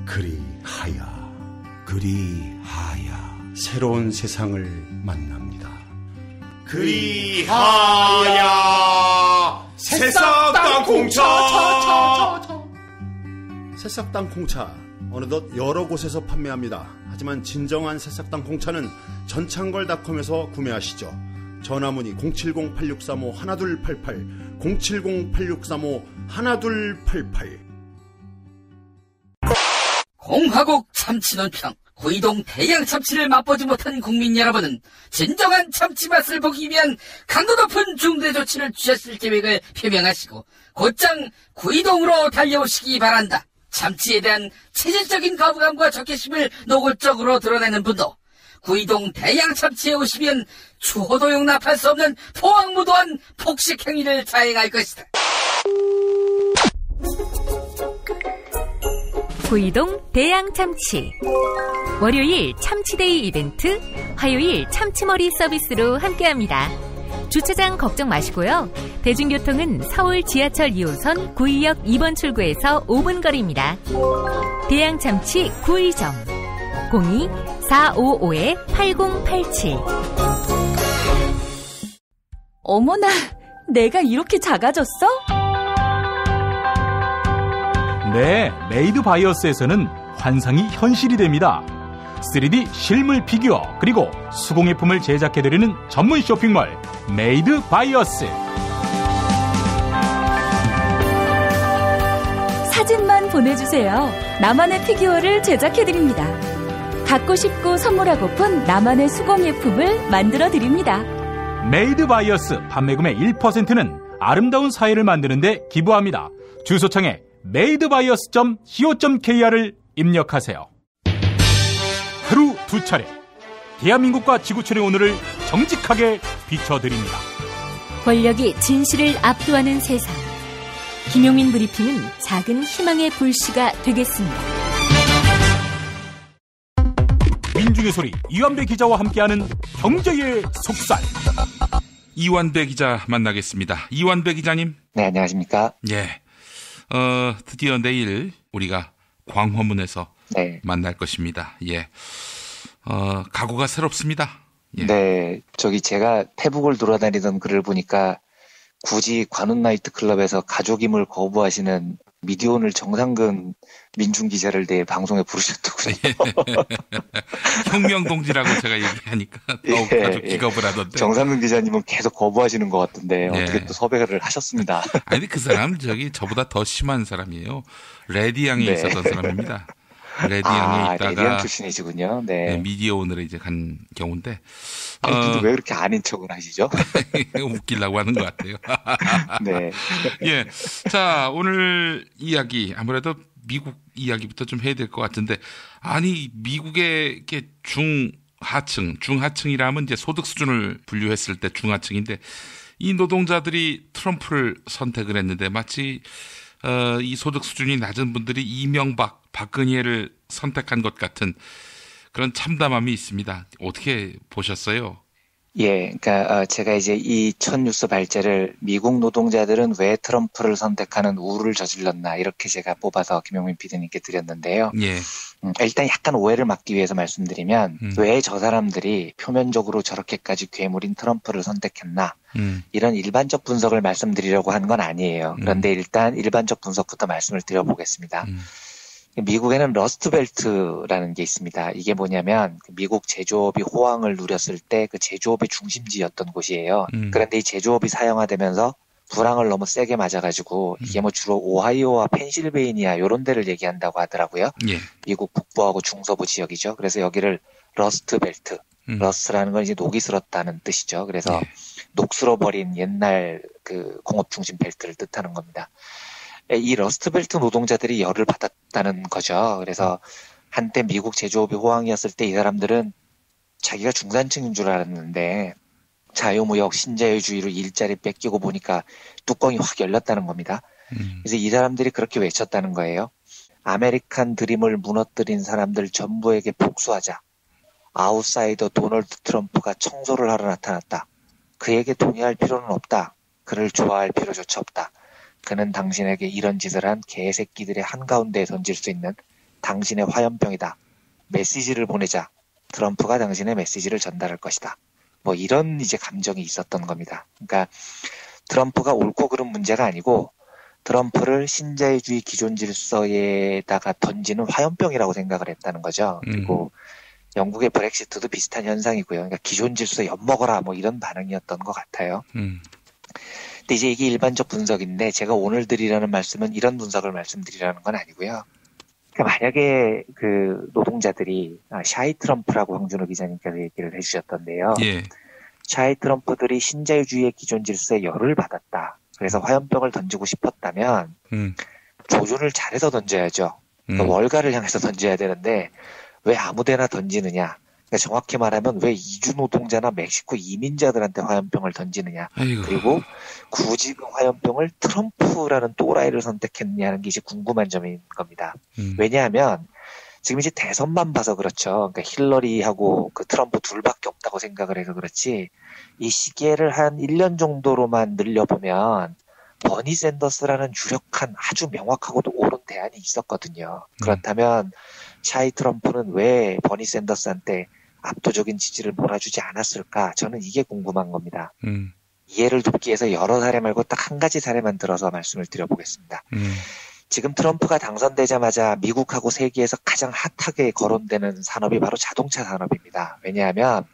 그리하여 새로운 세상을 만납니다. 그리하여 새싹당 콩차. 새싹당 콩차 어느덧 여러 곳에서 판매합니다. 하지만 진정한 새싹당 콩차는 전창걸닷컴에서 구매하시죠. 전화문의 070-8635-1288 070-8635-1288. 공화국 참치 논평. 구이동 대양 참치를 맛보지 못한 국민 여러분은 진정한 참치 맛을 보기 위한 강도 높은 중대 조치를 취하실 계획을 표명하시고 곧장 구이동으로 달려오시기 바란다. 참치에 대한 체질적인 거부감과 적개심을 노골적으로 드러내는 분도 구이동 대양 참치에 오시면 추호도 용납할 수 없는 포악무도한 폭식 행위를 자행할 것이다. 구이동 대양 참치. 월요일 참치데이 이벤트, 화요일 참치머리 서비스로 함께합니다. 주차장 걱정 마시고요. 대중교통은 서울 지하철 2호선 구의역 2번 출구에서 5분 거리입니다. 대양 참치 구의점 02-455-8087. 어머나, 내가 이렇게 작아졌어? 네, 메이드 바이어스에서는 환상이 현실이 됩니다. 3D 실물 피규어 그리고 수공예품을 제작해드리는 전문 쇼핑몰 메이드 바이어스. 사진만 보내주세요. 나만의 피규어를 제작해드립니다. 갖고 싶고 선물하고픈 나만의 수공예품을 만들어 드립니다. 메이드 바이어스 판매금의 1%는 아름다운 사회를 만드는 데 기부합니다. 주소창에 madebyers.co.kr을 입력하세요. 하루 2차례 대한민국과 지구촌의 오늘을 정직하게 비춰드립니다. 권력이 진실을 압도하는 세상. 김용민 브리핑은 작은 희망의 불씨가 되겠습니다. 민중의 소리 이완배 기자와 함께하는 경제의 속살. 이완배 기자 만나겠습니다. 이완배 기자님. 네, 안녕하십니까. 예. 드디어 내일 우리가 광화문에서 네. 만날 것입니다. 예. 각오가 새롭습니다. 예. 네, 제가 페북을 돌아다니던 글을 보니까 굳이 관훈 나이트 클럽에서 가족임을 거부하시는 미디어오늘 정상근 민중기자를 내 방송에 부르셨더군요. 혁명동지라고 제가 얘기하니까 더욱 가족 기겁을 하던데. 정상근 기자님은 계속 거부하시는 것 같은데 예. 어떻게 또 섭외를 하셨습니다. 아니 그 사람 저보다 더 심한 사람이에요. 레디양에 네. 있었던 사람입니다. 레디양에 있다가 레디양 출신이시군요. 네. 네, 미디어오늘에 이제 간 경우인데. 근데 왜 그렇게 아닌 척을 하시죠? 웃기려고 하는 것 같아요. 네. 예. 자, 오늘 이야기 아무래도 미국 이야기부터 좀 해야 될 것 같은데, 아니 미국의 이렇게 중하층이라면 이제 소득 수준을 분류했을 때 중하층인데, 이 노동자들이 트럼프를 선택을 했는데 마치 이 소득 수준이 낮은 분들이 이명박, 박근혜를 선택한 것 같은 그런 참담함이 있습니다. 어떻게 보셨어요? 예, 그러니까 제가 이제 이 첫 뉴스 발제를 미국 노동자들은 왜 트럼프를 선택하는 우를 저질렀나 이렇게 제가 뽑아서 김용민 PD님께 드렸는데요. 예. 일단 약간 오해를 막기 위해서 말씀드리면 왜 저 사람들이 표면적으로 저렇게까지 괴물인 트럼프를 선택했나 이런 일반적 분석을 말씀드리려고 하는 건 아니에요. 그런데 일단 일반적 분석부터 말씀을 드려보겠습니다. 미국에는 러스트벨트라는 게 있습니다. 이게 뭐냐면 미국 제조업이 호황을 누렸을 때 그 제조업의 중심지였던 곳이에요. 그런데 이 제조업이 사형화되면서 불황을 너무 세게 맞아가지고 이게 뭐 주로 오하이오와 펜실베이니아 이런 데를 얘기한다고 하더라고요. 예. 미국 북부하고 중서부 지역이죠. 그래서 여기를 러스트벨트, 러스트라는 건 이제 녹이 슬었다는 뜻이죠. 그래서 녹슬어버린 옛날 그 공업 중심 벨트를 뜻하는 겁니다. 이 러스트벨트 노동자들이 열을 받았다는 거죠. 그래서 한때 미국 제조업이 호황이었을 때 이 사람들은 자기가 중산층인 줄 알았는데 자유무역, 신자유주의로 일자리 뺏기고 보니까 뚜껑이 확 열렸다는 겁니다. 그래서 이 사람들이 그렇게 외쳤다는 거예요. 아메리칸 드림을 무너뜨린 사람들 전부에게 복수하자. 아웃사이더 도널드 트럼프가 청소를 하러 나타났다. 그에게 동의할 필요는 없다. 그를 좋아할 필요조차 없다. 그는 당신에게 이런 짓을 한 개새끼들의 한가운데에 던질 수 있는 당신의 화염병이다. 메시지를 보내자. 트럼프가 당신의 메시지를 전달할 것이다. 뭐 이런 이제 감정이 있었던 겁니다. 그러니까 트럼프가 옳고 그른 문제가 아니고 트럼프를 신자유주의 기존 질서에다가 던지는 화염병이라고 생각을 했다는 거죠. 그리고 영국의 브렉시트도 비슷한 현상이고요. 그러니까 기존 질서 엿먹어라 뭐 이런 반응이었던 것 같아요. 근데 이제 이게 일반적 분석인데 제가 오늘 드리려는 말씀은 이런 분석을 말씀드리려는 건 아니고요. 그러니까 만약에 그 노동자들이 샤이 트럼프라고 황준호 기자님께서 얘기를 해주셨던데요. 예. 샤이 트럼프들이 신자유주의의 기존 질서에 열을 받았다. 그래서 화염병을 던지고 싶었다면 조준을 잘해서 던져야죠. 그러니까 월가를 향해서 던져야 되는데 왜 아무데나 던지느냐. 그러니까 정확히 말하면 왜 이주노동자나 멕시코 이민자들한테 화염병을 던지느냐. 아이고. 그리고 굳이 그 화염병을 트럼프라는 또라이를 선택했느냐는 게 이제 궁금한 점인 겁니다. 왜냐하면 지금 이제 대선만 봐서 그렇죠. 그러니까 힐러리하고 그 트럼프 둘밖에 없다고 생각을 해서 그렇지 이 시계를 한 1년 정도로만 늘려보면 버니 샌더스라는 유력한 아주 명확하고도 옳은 대안이 있었거든요. 그렇다면 샤이 트럼프는 왜 버니 샌더스한테 압도적인 지지를 몰아주지 않았을까? 저는 이게 궁금한 겁니다. 이해를 돕기 위해서 여러 사례 말고 딱 한 가지 사례만 들어서 말씀을 드려보겠습니다. 지금 트럼프가 당선되자마자 미국하고 세계에서 가장 핫하게 거론되는 산업이 바로 자동차 산업입니다. 왜냐하면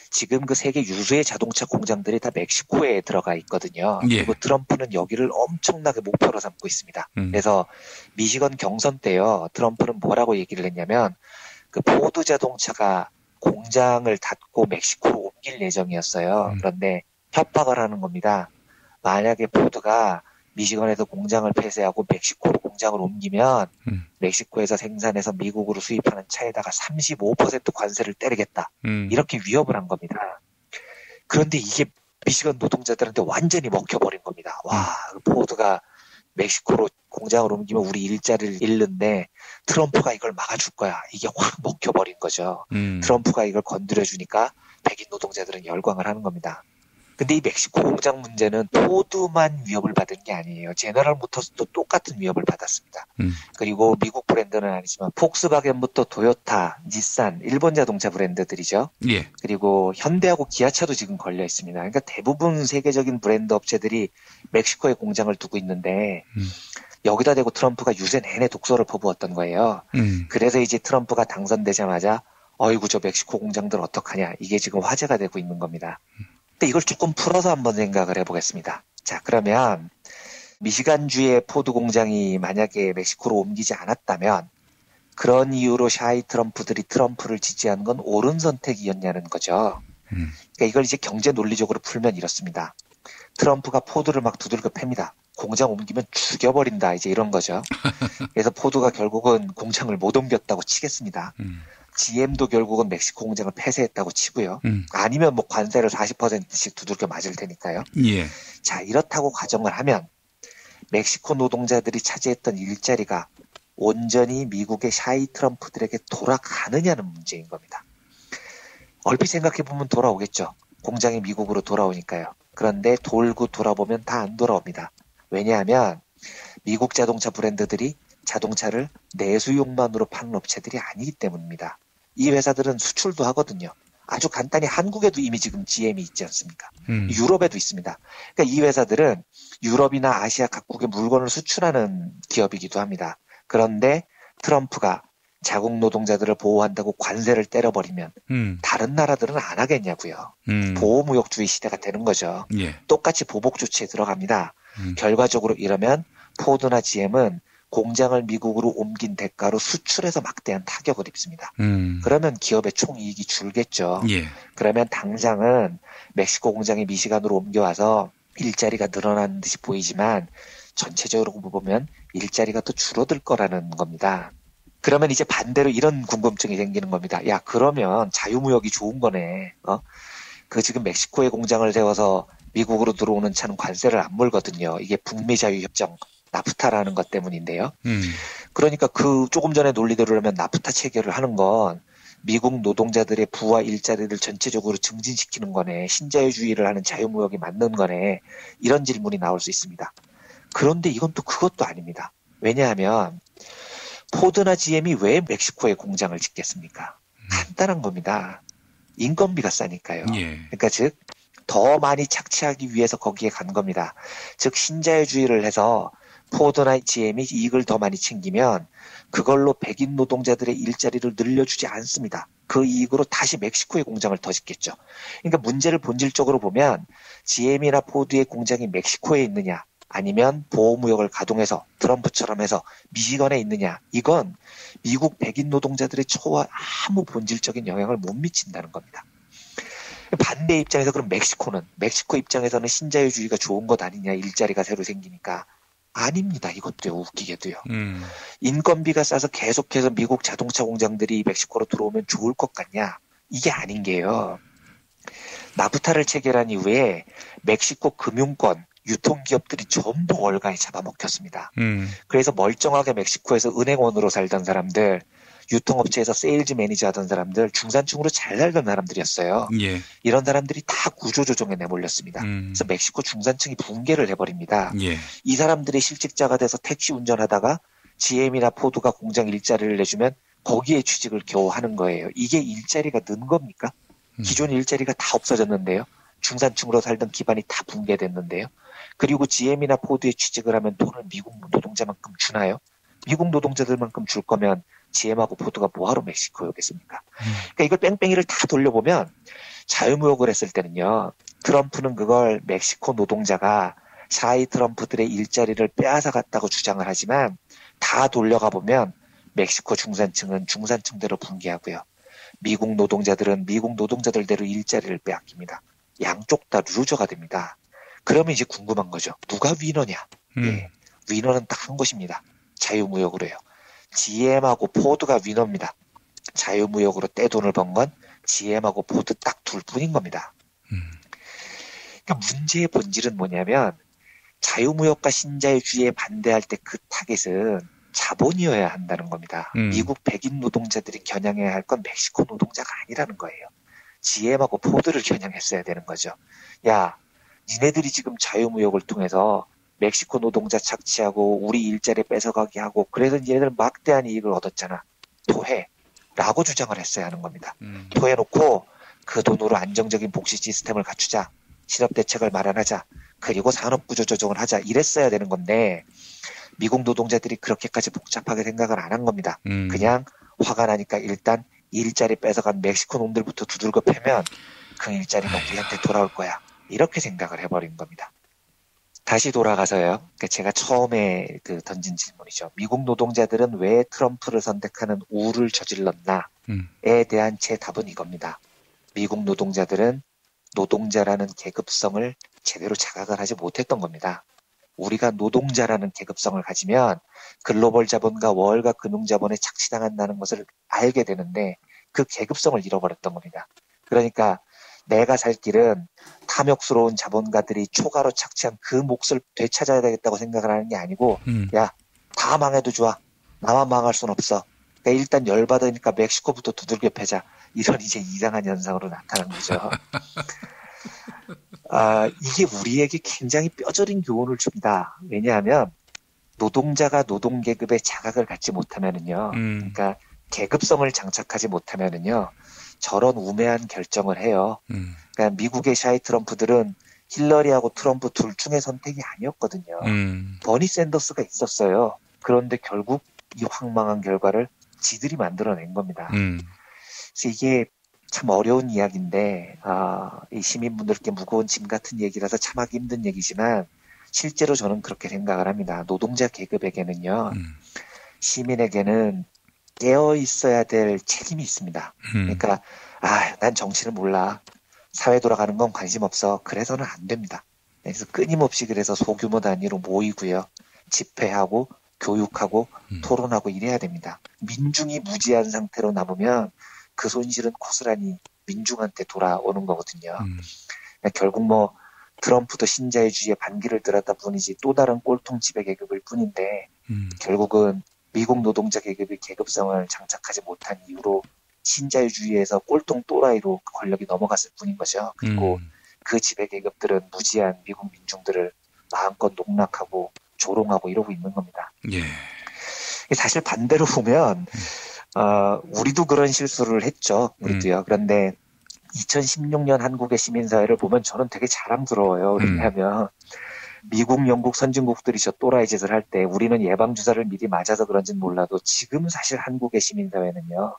지금 그 세계 유수의 자동차 공장들이 다 멕시코에 들어가 있거든요. 예. 그리고 트럼프는 여기를 엄청나게 목표로 삼고 있습니다. 그래서 미시건 경선 때요. 트럼프는 뭐라고 얘기를 했냐면 그 포드 자동차가 공장을 닫고 멕시코로 옮길 예정이었어요. 그런데 협박을 하는 겁니다. 만약에 포드가 미시건에서 공장을 폐쇄하고 멕시코로 공장을 옮기면 멕시코에서 생산해서 미국으로 수입하는 차에다가 35% 관세를 때리겠다. 이렇게 위협을 한 겁니다. 그런데 이게 미시건 노동자들한테 완전히 먹혀버린 겁니다. 와, 포드가 멕시코로 공장을 옮기면 우리 일자리를 잃는데 트럼프가 이걸 막아줄 거야. 이게 확 먹혀버린 거죠. 트럼프가 이걸 건드려주니까 백인 노동자들은 열광을 하는 겁니다. 근데 이 멕시코 공장 문제는 포드만 위협을 받은 게 아니에요. 제너럴 모터스도 똑같은 위협을 받았습니다. 그리고 미국 브랜드는 아니지만 폭스바겐부터 도요타, 닛산, 일본 자동차 브랜드들이죠. 예. 그리고 현대하고 기아차도 지금 걸려 있습니다. 그러니까 대부분 세계적인 브랜드 업체들이 멕시코에 공장을 두고 있는데 여기다 대고 트럼프가 유세 내내 독소를 퍼부었던 거예요. 그래서 이제 트럼프가 당선되자마자 어이구 저 멕시코 공장들 어떡하냐 이게 지금 화제가 되고 있는 겁니다. 근데 이걸 조금 풀어서 한번 생각을 해보겠습니다. 자, 그러면 미시간주의 포드 공장이 만약에 멕시코로 옮기지 않았다면 그런 이유로 샤이 트럼프들이 트럼프를 지지하는 건 옳은 선택이었냐는 거죠. 그러니까 이걸 이제 경제 논리적으로 풀면 이렇습니다. 트럼프가 포드를 막 두들겨 팹니다. 공장 옮기면 죽여버린다 이제 이런 거죠. 그래서 포드가 결국은 공장을 못 옮겼다고 치겠습니다. GM도 결국은 멕시코 공장을 폐쇄했다고 치고요. 아니면 뭐 관세를 40%씩 두들겨 맞을 테니까요. 예. 자, 이렇다고 가정을 하면 멕시코 노동자들이 차지했던 일자리가 온전히 미국의 샤이 트럼프들에게 돌아가느냐는 문제인 겁니다. 얼핏 생각해보면 돌아오겠죠. 공장이 미국으로 돌아오니까요. 그런데 돌고 돌아보면 다 안 돌아옵니다. 왜냐하면 미국 자동차 브랜드들이 자동차를 내수용만으로 파는 업체들이 아니기 때문입니다. 이 회사들은 수출도 하거든요. 아주 간단히 한국에도 이미 지금 GM이 있지 않습니까? 유럽에도 있습니다. 그러니까 이 회사들은 유럽이나 아시아 각국의 물건을 수출하는 기업이기도 합니다. 그런데 트럼프가 자국 노동자들을 보호한다고 관세를 때려버리면 다른 나라들은 안 하겠냐고요. 보호무역주의 시대가 되는 거죠. 예. 똑같이 보복 조치에 들어갑니다. 결과적으로 이러면 포드나 GM은 공장을 미국으로 옮긴 대가로 수출에서 막대한 타격을 입습니다. 그러면 기업의 총이익이 줄겠죠. 예. 그러면 당장은 멕시코 공장이 미시간으로 옮겨와서 일자리가 늘어나는 듯이 보이지만 전체적으로 보면 일자리가 또 줄어들 거라는 겁니다. 그러면 이제 반대로 이런 궁금증이 생기는 겁니다. 야, 그러면 자유무역이 좋은 거네. 그 지금 멕시코에 공장을 세워서 미국으로 들어오는 차는 관세를 안 물거든요. 이게 북미 자유협정 나프타라는 것 때문인데요. 그러니까 그 조금 전에 논리대로라면 나프타 체결을 하는 건 미국 노동자들의 부와 일자리를 전체적으로 증진시키는 거네. 신자유주의를 하는 자유무역이 맞는 거네. 이런 질문이 나올 수 있습니다. 그런데 이건 또 그것도 아닙니다. 왜냐하면 포드나 GM이 왜 멕시코에 공장을 짓겠습니까? 간단한 겁니다. 인건비가 싸니까요. 예. 그러니까 즉 더 많이 착취하기 위해서 거기에 간 겁니다. 즉 신자유주의를 해서 포드나 GM이 이익을 더 많이 챙기면 그걸로 백인 노동자들의 일자리를 늘려주지 않습니다. 그 이익으로 다시 멕시코에 공장을 더 짓겠죠. 그러니까 문제를 본질적으로 보면 GM이나 포드의 공장이 멕시코에 있느냐 아니면 보호무역을 가동해서 트럼프처럼 해서 미시건에 있느냐 이건 미국 백인 노동자들의 처우와 아무 본질적인 영향을 못 미친다는 겁니다. 반대 입장에서 그럼 멕시코 입장에서는 신자유주의가 좋은 것 아니냐 일자리가 새로 생기니까 아닙니다. 이것도요. 웃기게도요. 인건비가 싸서 계속해서 미국 자동차 공장들이 멕시코로 들어오면 좋을 것 같냐 이게 아닌 게요. 나프타를 체결한 이후에 멕시코 금융권 유통기업들이 전부 월가에 잡아먹혔습니다. 그래서 멀쩡하게 멕시코에서 은행원으로 살던 사람들 유통업체에서 세일즈 매니저 하던 사람들, 중산층으로 잘 살던 사람들이었어요. 예. 이런 사람들이 다 구조조정에 내몰렸습니다. 그래서 멕시코 중산층이 붕괴를 해버립니다. 예. 이 사람들이 실직자가 돼서 택시 운전하다가 GM이나 포드가 공장 일자리를 내주면 거기에 취직을 겨우 하는 거예요. 이게 일자리가 는 겁니까? 기존 일자리가 다 없어졌는데요. 중산층으로 살던 기반이 다 붕괴됐는데요. 그리고 GM이나 포드에 취직을 하면 돈을 미국 노동자만큼 주나요? 미국 노동자들만큼 줄 거면 GM하고 포드가 뭐하러 멕시코에 오겠습니까? 그러니까 이걸 뺑뺑이를 다 돌려보면 자유무역을 했을 때는요. 트럼프는 그걸 멕시코 노동자가 샤이 트럼프들의 일자리를 빼앗아갔다고 주장을 하지만 다 돌려가 보면 멕시코 중산층은 중산층대로 분개하고요. 미국 노동자들은 미국 노동자들대로 일자리를 빼앗깁니다. 양쪽 다 루저가 됩니다. 그러면 이제 궁금한 거죠. 누가 위너냐? 예, 위너는 딱 한 곳입니다. 자유무역으로 해요. GM하고 포드가 위너입니다. 자유무역으로 떼돈을 번 건 GM하고 포드 딱 둘 뿐인 겁니다. 그러니까 문제의 본질은 뭐냐면 자유무역과 신자유주의에 반대할 때 그 타겟은 자본이어야 한다는 겁니다. 미국 백인 노동자들이 겨냥해야 할 건 멕시코 노동자가 아니라는 거예요. GM하고 포드를 겨냥했어야 되는 거죠. 야, 니네들이 지금 자유무역을 통해서 멕시코 노동자 착취하고 우리 일자리 뺏어가게 하고 그래서 얘네들 막대한 이익을 얻었잖아. 토해. 라고 주장을 했어야 하는 겁니다. 토해놓고 그 돈으로 안정적인 복지 시스템을 갖추자. 실업대책을 마련하자. 그리고 산업구조 조정을 하자. 이랬어야 되는 건데 미국 노동자들이 그렇게까지 복잡하게 생각을 안 한 겁니다. 그냥 화가 나니까 일단 일자리 뺏어간 멕시코 놈들부터 두들겨 패면 그 일자리는 우리한테 돌아올 거야. 이렇게 생각을 해버린 겁니다. 다시 돌아가서요. 제가 처음에 던진 질문이죠. 미국 노동자들은 왜 트럼프를 선택하는 우를 저질렀나에 대한 제 답은 이겁니다. 미국 노동자들은 노동자라는 계급성을 제대로 자각을 하지 못했던 겁니다. 우리가 노동자라는 계급성을 가지면 글로벌 자본과 월가 금융자본에 착취당한다는 것을 알게 되는데 그 계급성을 잃어버렸던 겁니다. 그러니까 내가 살 길은 탐욕스러운 자본가들이 초과로 착취한 그 몫을 되찾아야 되겠다고 생각을 하는 게 아니고 야, 다 망해도 좋아. 나만 망할 순 없어. 그러니까 일단 열받으니까 멕시코부터 두들겨 패자. 이런 이제 이상한 현상으로 나타난 거죠. 이게 우리에게 굉장히 뼈저린 교훈을 줍니다. 왜냐하면 노동자가 노동계급의 자각을 갖지 못하면은요. 그러니까 계급성을 장착하지 못하면은요. 저런 우매한 결정을 해요. 그러니까 미국의 샤이 트럼프들은 힐러리하고 트럼프 둘 중의 선택이 아니었거든요. 버니 샌더스가 있었어요. 그런데 결국 이 황망한 결과를 지들이 만들어낸 겁니다. 그래서 이게 참 어려운 이야기인데 이 시민분들께 무거운 짐 같은 얘기라서 참하기 힘든 얘기지만 실제로 저는 그렇게 생각을 합니다. 노동자 계급에게는요. 시민에게는 깨어 있어야 될 책임이 있습니다. 그러니까 난 정치를 몰라. 사회 돌아가는 건 관심 없어. 그래서는 안 됩니다. 그래서 끊임없이 그래서 소규모 단위로 모이고요. 집회하고 교육하고 토론하고 이래야 됩니다. 민중이 무지한 상태로 남으면 그 손실은 고스란히 민중한테 돌아오는 거거든요. 결국 뭐 트럼프도 신자유주의에 반기를 들었다 뿐이지 또 다른 꼴통 지배 계급일 뿐인데 결국은 미국 노동자 계급의 계급성을 장착하지 못한 이유로 신자유주의에서 꼴통 또라이로 권력이 넘어갔을 뿐인 거죠. 그리고 그 지배 계급들은 무지한 미국 민중들을 마음껏 농락하고 조롱하고 이러고 있는 겁니다. 예. 사실 반대로 보면 우리도 그런 실수를 했죠. 우리도요. 그런데 2016년 한국의 시민사회를 보면 저는 되게 자랑스러워요. 왜냐하면 미국, 영국 선진국들이 저 또라이 짓을 할 때 우리는 예방주사를 미리 맞아서 그런지는 몰라도 지금 사실 한국의 시민사회는요.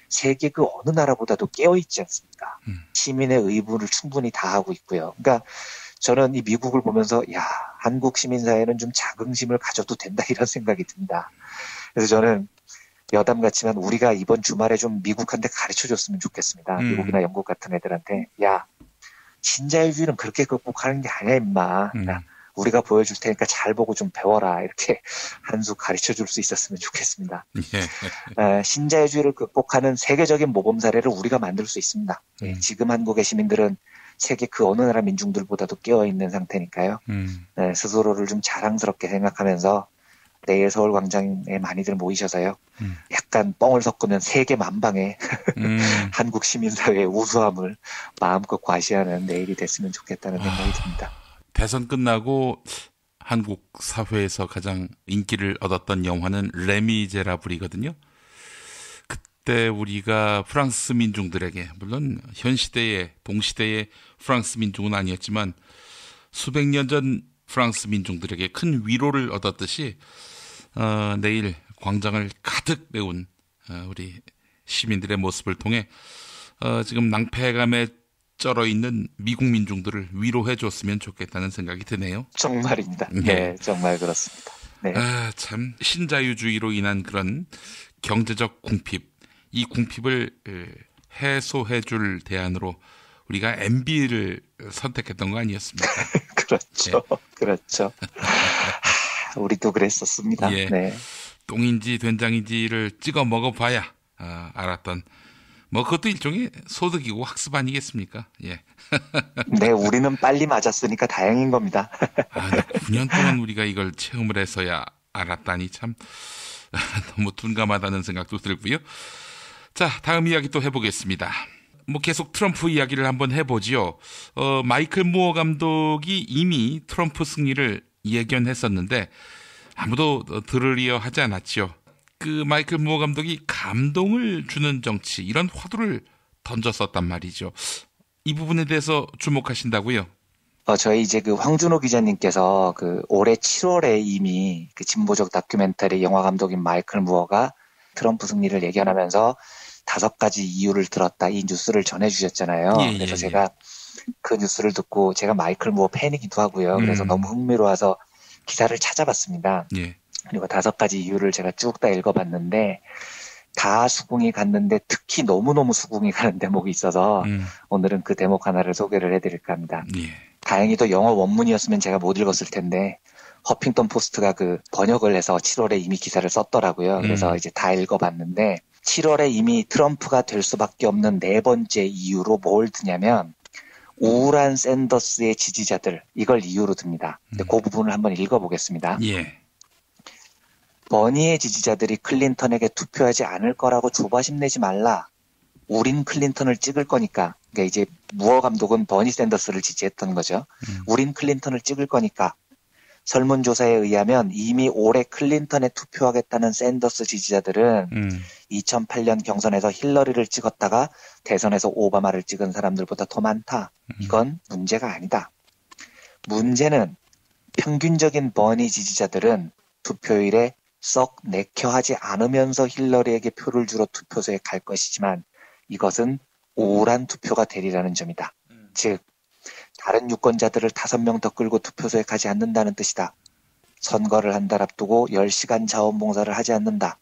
세계 그 어느 나라보다도 깨어있지 않습니까? 시민의 의무를 충분히 다하고 있고요. 그러니까 저는 이 미국을 보면서 한국 시민사회는 좀 자긍심을 가져도 된다 이런 생각이 듭니다. 그래서 저는 여담 같지만 우리가 이번 주말에 좀 미국한테 가르쳐줬으면 좋겠습니다. 미국이나 영국 같은 애들한테 신자유주의는 그렇게 극복하는 게 아니야 임마. 우리가 보여줄 테니까 잘 보고 좀 배워라. 이렇게 한 수 가르쳐줄 수 있었으면 좋겠습니다. 신자유주의를 극복하는 세계적인 모범 사례를 우리가 만들 수 있습니다. 지금 한국의 시민들은 세계 그 어느 나라 민중들보다도 깨어있는 상태니까요. 스스로를 좀 자랑스럽게 생각하면서 내일 서울광장에 많이들 모이셔서요. 약간 뻥을 섞으면 세계 만방에 한국 시민사회의 우수함을 마음껏 과시하는 내일이 됐으면 좋겠다는 생각이 듭니다. 대선 끝나고 한국 사회에서 가장 인기를 얻었던 영화는 레미제라블이거든요. 그때 우리가 프랑스 민중들에게, 물론 현 시대의 동시대의 프랑스 민중은 아니었지만 수백 년 전 프랑스 민중들에게 큰 위로를 얻었듯이 내일 광장을 가득 메운 우리 시민들의 모습을 통해 지금 낭패감에 쩔어 있는 미국 민중들을 위로해 줬으면 좋겠다는 생각이 드네요. 정말입니다. 네, 정말 그렇습니다. 네. 참 신자유주의로 인한 그런 경제적 궁핍, 이 궁핍을 해소해줄 대안으로 우리가 MB를 선택했던 거 아니었습니까? 그렇죠. 네. 그렇죠. 우리도 그랬었습니다. 예. 네. 똥인지 된장인지를 찍어 먹어봐야 알았던 뭐 그것도 일종의 소득이고 학습 아니겠습니까? 예. 네, 우리는 빨리 맞았으니까 다행인 겁니다. 9년 동안 우리가 이걸 체험을 해서야 알았다니 참 너무 둔감하다는 생각도 들고요. 자, 다음 이야기 또 해보겠습니다. 뭐 계속 트럼프 이야기를 한번 해보지요. 마이클 무어 감독이 이미 트럼프 승리를 예견했었는데 아무도 들으려 하지 않았죠. 그 마이클 무어 감독이 감동을 주는 정치, 이런 화두를 던졌었단 말이죠. 이 부분에 대해서 주목하신다고요? 저희 이제 그 황준호 기자님께서 그 올해 7월에 이미 그 진보적 다큐멘터리 영화 감독인 마이클 무어가 트럼프 승리를 예견하면서 5가지 이유를 들었다, 이 뉴스를 전해주셨잖아요. 그래서 제가 그 뉴스를 듣고, 제가 마이클 무어 팬이기도 하고요. 그래서 너무 흥미로워서 기사를 찾아봤습니다. 그리고 5가지 이유를 제가 쭉 다 읽어봤는데 다 수긍이 갔는데 특히 너무너무 수긍이 가는 대목이 있어서 오늘은 그 대목 하나를 소개를 해드릴까 합니다. 다행히도 영어 원문이었으면 제가 못 읽었을 텐데 허핑턴 포스트가 그 번역을 해서 7월에 이미 기사를 썼더라고요. 그래서 이제 다 읽어봤는데 7월에 이미 트럼프가 될 수밖에 없는 4번째 이유로 뭘 드냐면 우울한 샌더스의 지지자들, 이걸 이유로 듭니다. 근데 그 부분을 한번 읽어보겠습니다. 버니의 지지자들이 클린턴에게 투표하지 않을 거라고 조바심 내지 말라. 우린 클린턴을 찍을 거니까. 그러니까 이제 무어 감독은 버니 샌더스를 지지했던 거죠. 우린 클린턴을 찍을 거니까. 설문조사에 의하면 이미 올해 클린턴에 투표하겠다는 샌더스 지지자들은 2008년 경선에서 힐러리를 찍었다가 대선에서 오바마를 찍은 사람들보다 더 많다. 이건 문제가 아니다. 문제는 평균적인 버니 지지자들은 투표일에 썩 내켜하지 않으면서 힐러리에게 표를 주러 투표소에 갈 것이지만 이것은 우울한 투표가 되리라는 점이다. 즉 다른 유권자들을 5명 더 끌고 투표소에 가지 않는다는 뜻이다. 선거를 한 달 앞두고 10시간 자원봉사를 하지 않는다.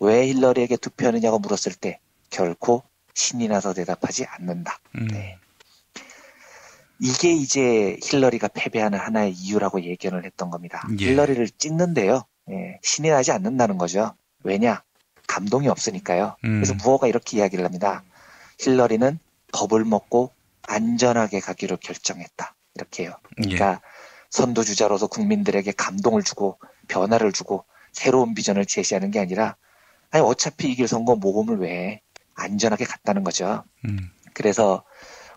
왜 힐러리에게 투표하느냐고 물었을 때 결코 신이 나서 대답하지 않는다. 네. 이게 이제 힐러리가 패배하는 하나의 이유라고 예견을 했던 겁니다. 힐러리를 찍는데요. 신이 나지 않는다는 거죠. 왜냐? 감동이 없으니까요. 그래서 무어가 이렇게 이야기를 합니다. 힐러리는 겁을 먹고 안전하게 가기로 결정했다. 이렇게 해요. 그러니까 선두주자로서 국민들에게 감동을 주고 변화를 주고 새로운 비전을 제시하는 게 아니라 아니 어차피 이길 선거 모험을 왜 해? 안전하게 갔다는 거죠. 그래서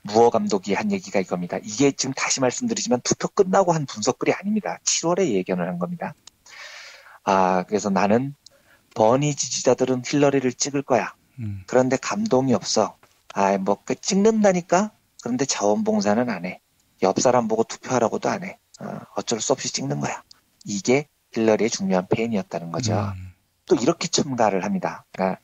무어 감독이 한 얘기가 이겁니다. 이게 지금 다시 말씀드리지만 투표 끝나고 한 분석글이 아닙니다. 7월에 예견을 한 겁니다. 그래서 나는 버니 지지자들은 힐러리를 찍을 거야. 그런데 감동이 없어. 찍는다니까? 그런데 자원봉사는 안 해. 옆 사람 보고 투표하라고도 안 해. 어쩔 수 없이 찍는 거야. 이게 힐러리의 중요한 페인이었다는 거죠. 또 이렇게 첨가를 합니다. 그러니까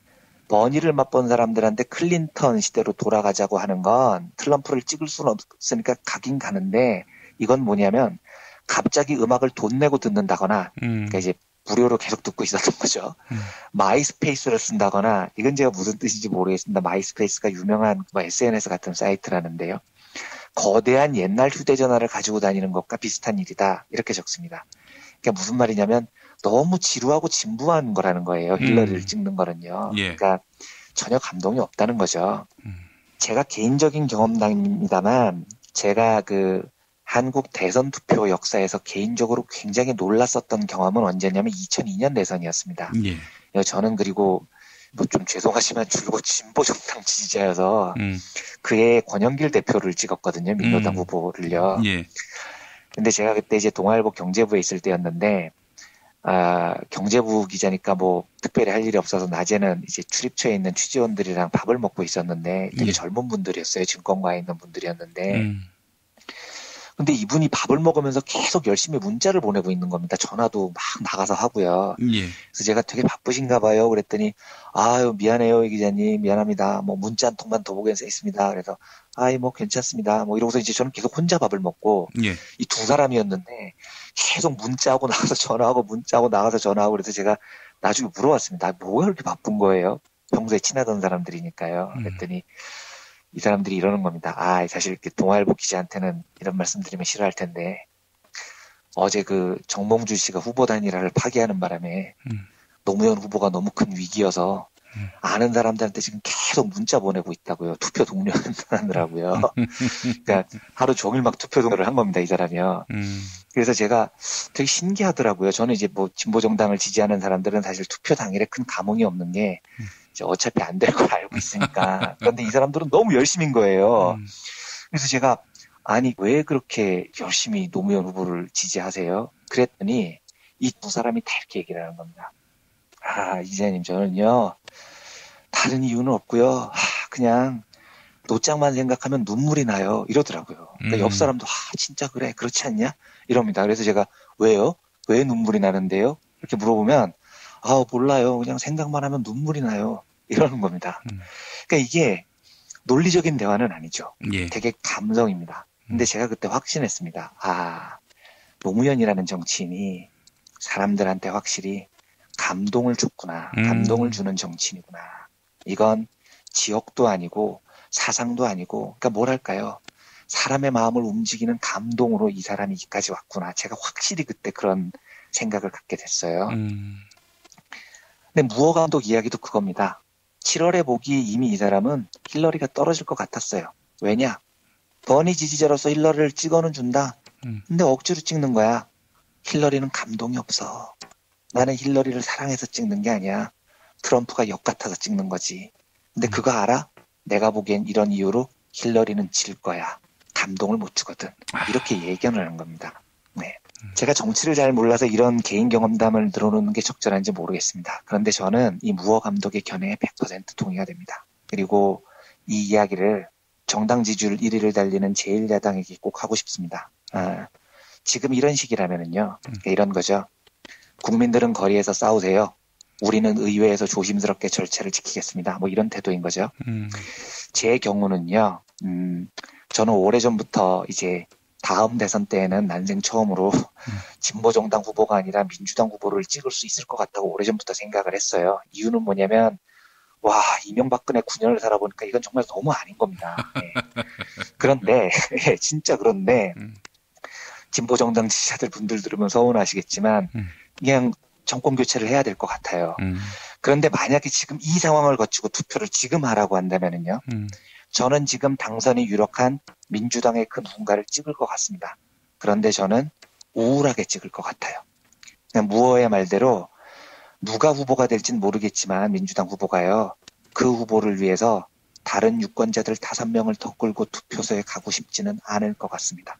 버니를 맛본 사람들한테 클린턴 시대로 돌아가자고 하는 건 트럼프를 찍을 수는 없으니까 가긴 가는데 이건 뭐냐면 갑자기 음악을 돈 내고 듣는다거나 그러니까 이제 무료로 계속 듣고 있었던 거죠. 마이스페이스를 쓴다거나, 이건 제가 무슨 뜻인지 모르겠습니다. 마이스페이스가 유명한 SNS 같은 사이트라는데요. 거대한 옛날 휴대전화를 가지고 다니는 것과 비슷한 일이다. 이렇게 적습니다. 그러니까 무슨 말이냐면 너무 지루하고 진부한 거라는 거예요. 힐러리를 찍는 거는요. 그러니까 전혀 감동이 없다는 거죠. 제가 개인적인 경험담입니다만 제가 그 한국 대선 투표 역사에서 개인적으로 굉장히 놀랐었던 경험은 언제냐면 2002년 대선이었습니다. 저는 그리고 뭐 좀 죄송하지만 줄곧 진보정당 지지자여서 그해 권영길 대표를 찍었거든요. 민노당 후보를요. 근데 제가 그때 이제 동아일보 경제부에 있을 때였는데 경제부 기자니까 뭐 특별히 할 일이 없어서 낮에는 이제 출입처에 있는 취재원들이랑 밥을 먹고 있었는데 되게 젊은 분들이었어요. 증권가에 있는 분들이었는데 근데 이분이 밥을 먹으면서 계속 열심히 문자를 보내고 있는 겁니다. 전화도 막 나가서 하고요. 그래서 제가 되게 바쁘신가 봐요. 그랬더니 아유 미안해요 이 기자님 미안합니다. 뭐 문자 한 통만 더 보겠습니다. 그래서 아이 뭐 괜찮습니다. 뭐 이러고서 이제 저는 계속 혼자 밥을 먹고 이 두 사람이었는데 계속 문자하고 나가서 전화하고 문자하고 나가서 전화하고 그래서 제가 나중에 물어봤습니다. 뭐가 그렇게 바쁜 거예요? 평소에 친하던 사람들이니까요. 그랬더니 이 사람들이 이러는 겁니다. 사실 이렇게 동아일보 기자한테는 이런 말씀 드리면 싫어할 텐데 어제 그 정몽주 씨가 후보 단일화를 파기하는 바람에 노무현 후보가 너무 큰 위기여서 아는 사람들한테 지금 계속 문자 보내고 있다고요. 투표 독려하느라고요. 그러니까 하루 종일 막 투표 독려를 한 겁니다. 이 사람이요. 그래서 제가 되게 신기하더라고요. 저는 이제 뭐 진보정당을 지지하는 사람들은 사실 투표 당일에 큰 감흥이 없는 게 이제 어차피 안 될 걸 알고 있으니까. 그런데 이 사람들은 너무 열심인 거예요. 그래서 제가 아니 왜 그렇게 열심히 노무현 후보를 지지하세요? 그랬더니 이 두 사람이 다 이렇게 얘기를 하는 겁니다. 이재님 저는요 다른 이유는 없고요. 그냥 노짱만 생각하면 눈물이 나요. 이러더라고요. 그러니까 옆 사람도 진짜 그래 그렇지 않냐? 이럽니다. 그래서 제가 왜요? 왜 눈물이 나는데요? 이렇게 물어보면 몰라요. 그냥 생각만 하면 눈물이 나요. 이러는 겁니다. 그러니까 이게 논리적인 대화는 아니죠. 예. 되게 감성입니다. 근데 제가 그때 확신했습니다. 노무현이라는 정치인이 사람들한테 확실히 감동을 줬구나. 감동을 주는 정치인이구나. 이건 지역도 아니고 사상도 아니고 그러니까 뭐랄까요. 사람의 마음을 움직이는 감동으로 이 사람이 여기까지 왔구나. 제가 확실히 그때 그런 생각을 갖게 됐어요. 근데 무어 감독 이야기도 그겁니다. 7월에 보기 이미 이 사람은 힐러리가 떨어질 것 같았어요. 왜냐? 버니 지지자로서 힐러리를 찍어는 준다. 근데 억지로 찍는 거야. 힐러리는 감동이 없어. 나는 힐러리를 사랑해서 찍는 게 아니야. 트럼프가 역 같아서 찍는 거지. 근데 그거 알아? 내가 보기엔 이런 이유로 힐러리는 질 거야. 감동을 못 주거든. 이렇게 예견을 하는 겁니다. 네. 제가 정치를 잘 몰라서 이런 개인 경험담을 늘어놓는 게 적절한지 모르겠습니다. 그런데 저는 이 무어 감독의 견해에 100% 동의가 됩니다. 그리고 이 이야기를 정당 지지율 1위를 달리는 제1야당에게 꼭 하고 싶습니다. 지금 이런 시기라면은요. 이런 거죠. 국민들은 거리에서 싸우세요. 우리는 의회에서 조심스럽게 절차를 지키겠습니다. 뭐 이런 태도인 거죠. 제 경우는요. 저는 오래전부터 이제 다음 대선 때에는 난생 처음으로 진보정당 후보가 아니라 민주당 후보를 찍을 수 있을 것 같다고 오래전부터 생각을 했어요. 이유는 뭐냐면 이명박근혜 9년을 살아보니까 이건 정말 너무 아닌 겁니다. 네. 그런데 진짜 그런데 진보정당 지지자들 분들 들으면 서운하시겠지만 그냥 정권 교체를 해야 될 것 같아요. 그런데 만약에 지금 이 상황을 거치고 투표를 지금 하라고 한다면은요. 저는 지금 당선이 유력한 민주당의 그 누군가를 찍을 것 같습니다. 그런데 저는 우울하게 찍을 것 같아요. 그냥 무어의 말대로 누가 후보가 될지는 모르겠지만 민주당 후보가요. 그 후보를 위해서 다른 유권자들 5명을 더 끌고 투표소에 가고 싶지는 않을 것 같습니다.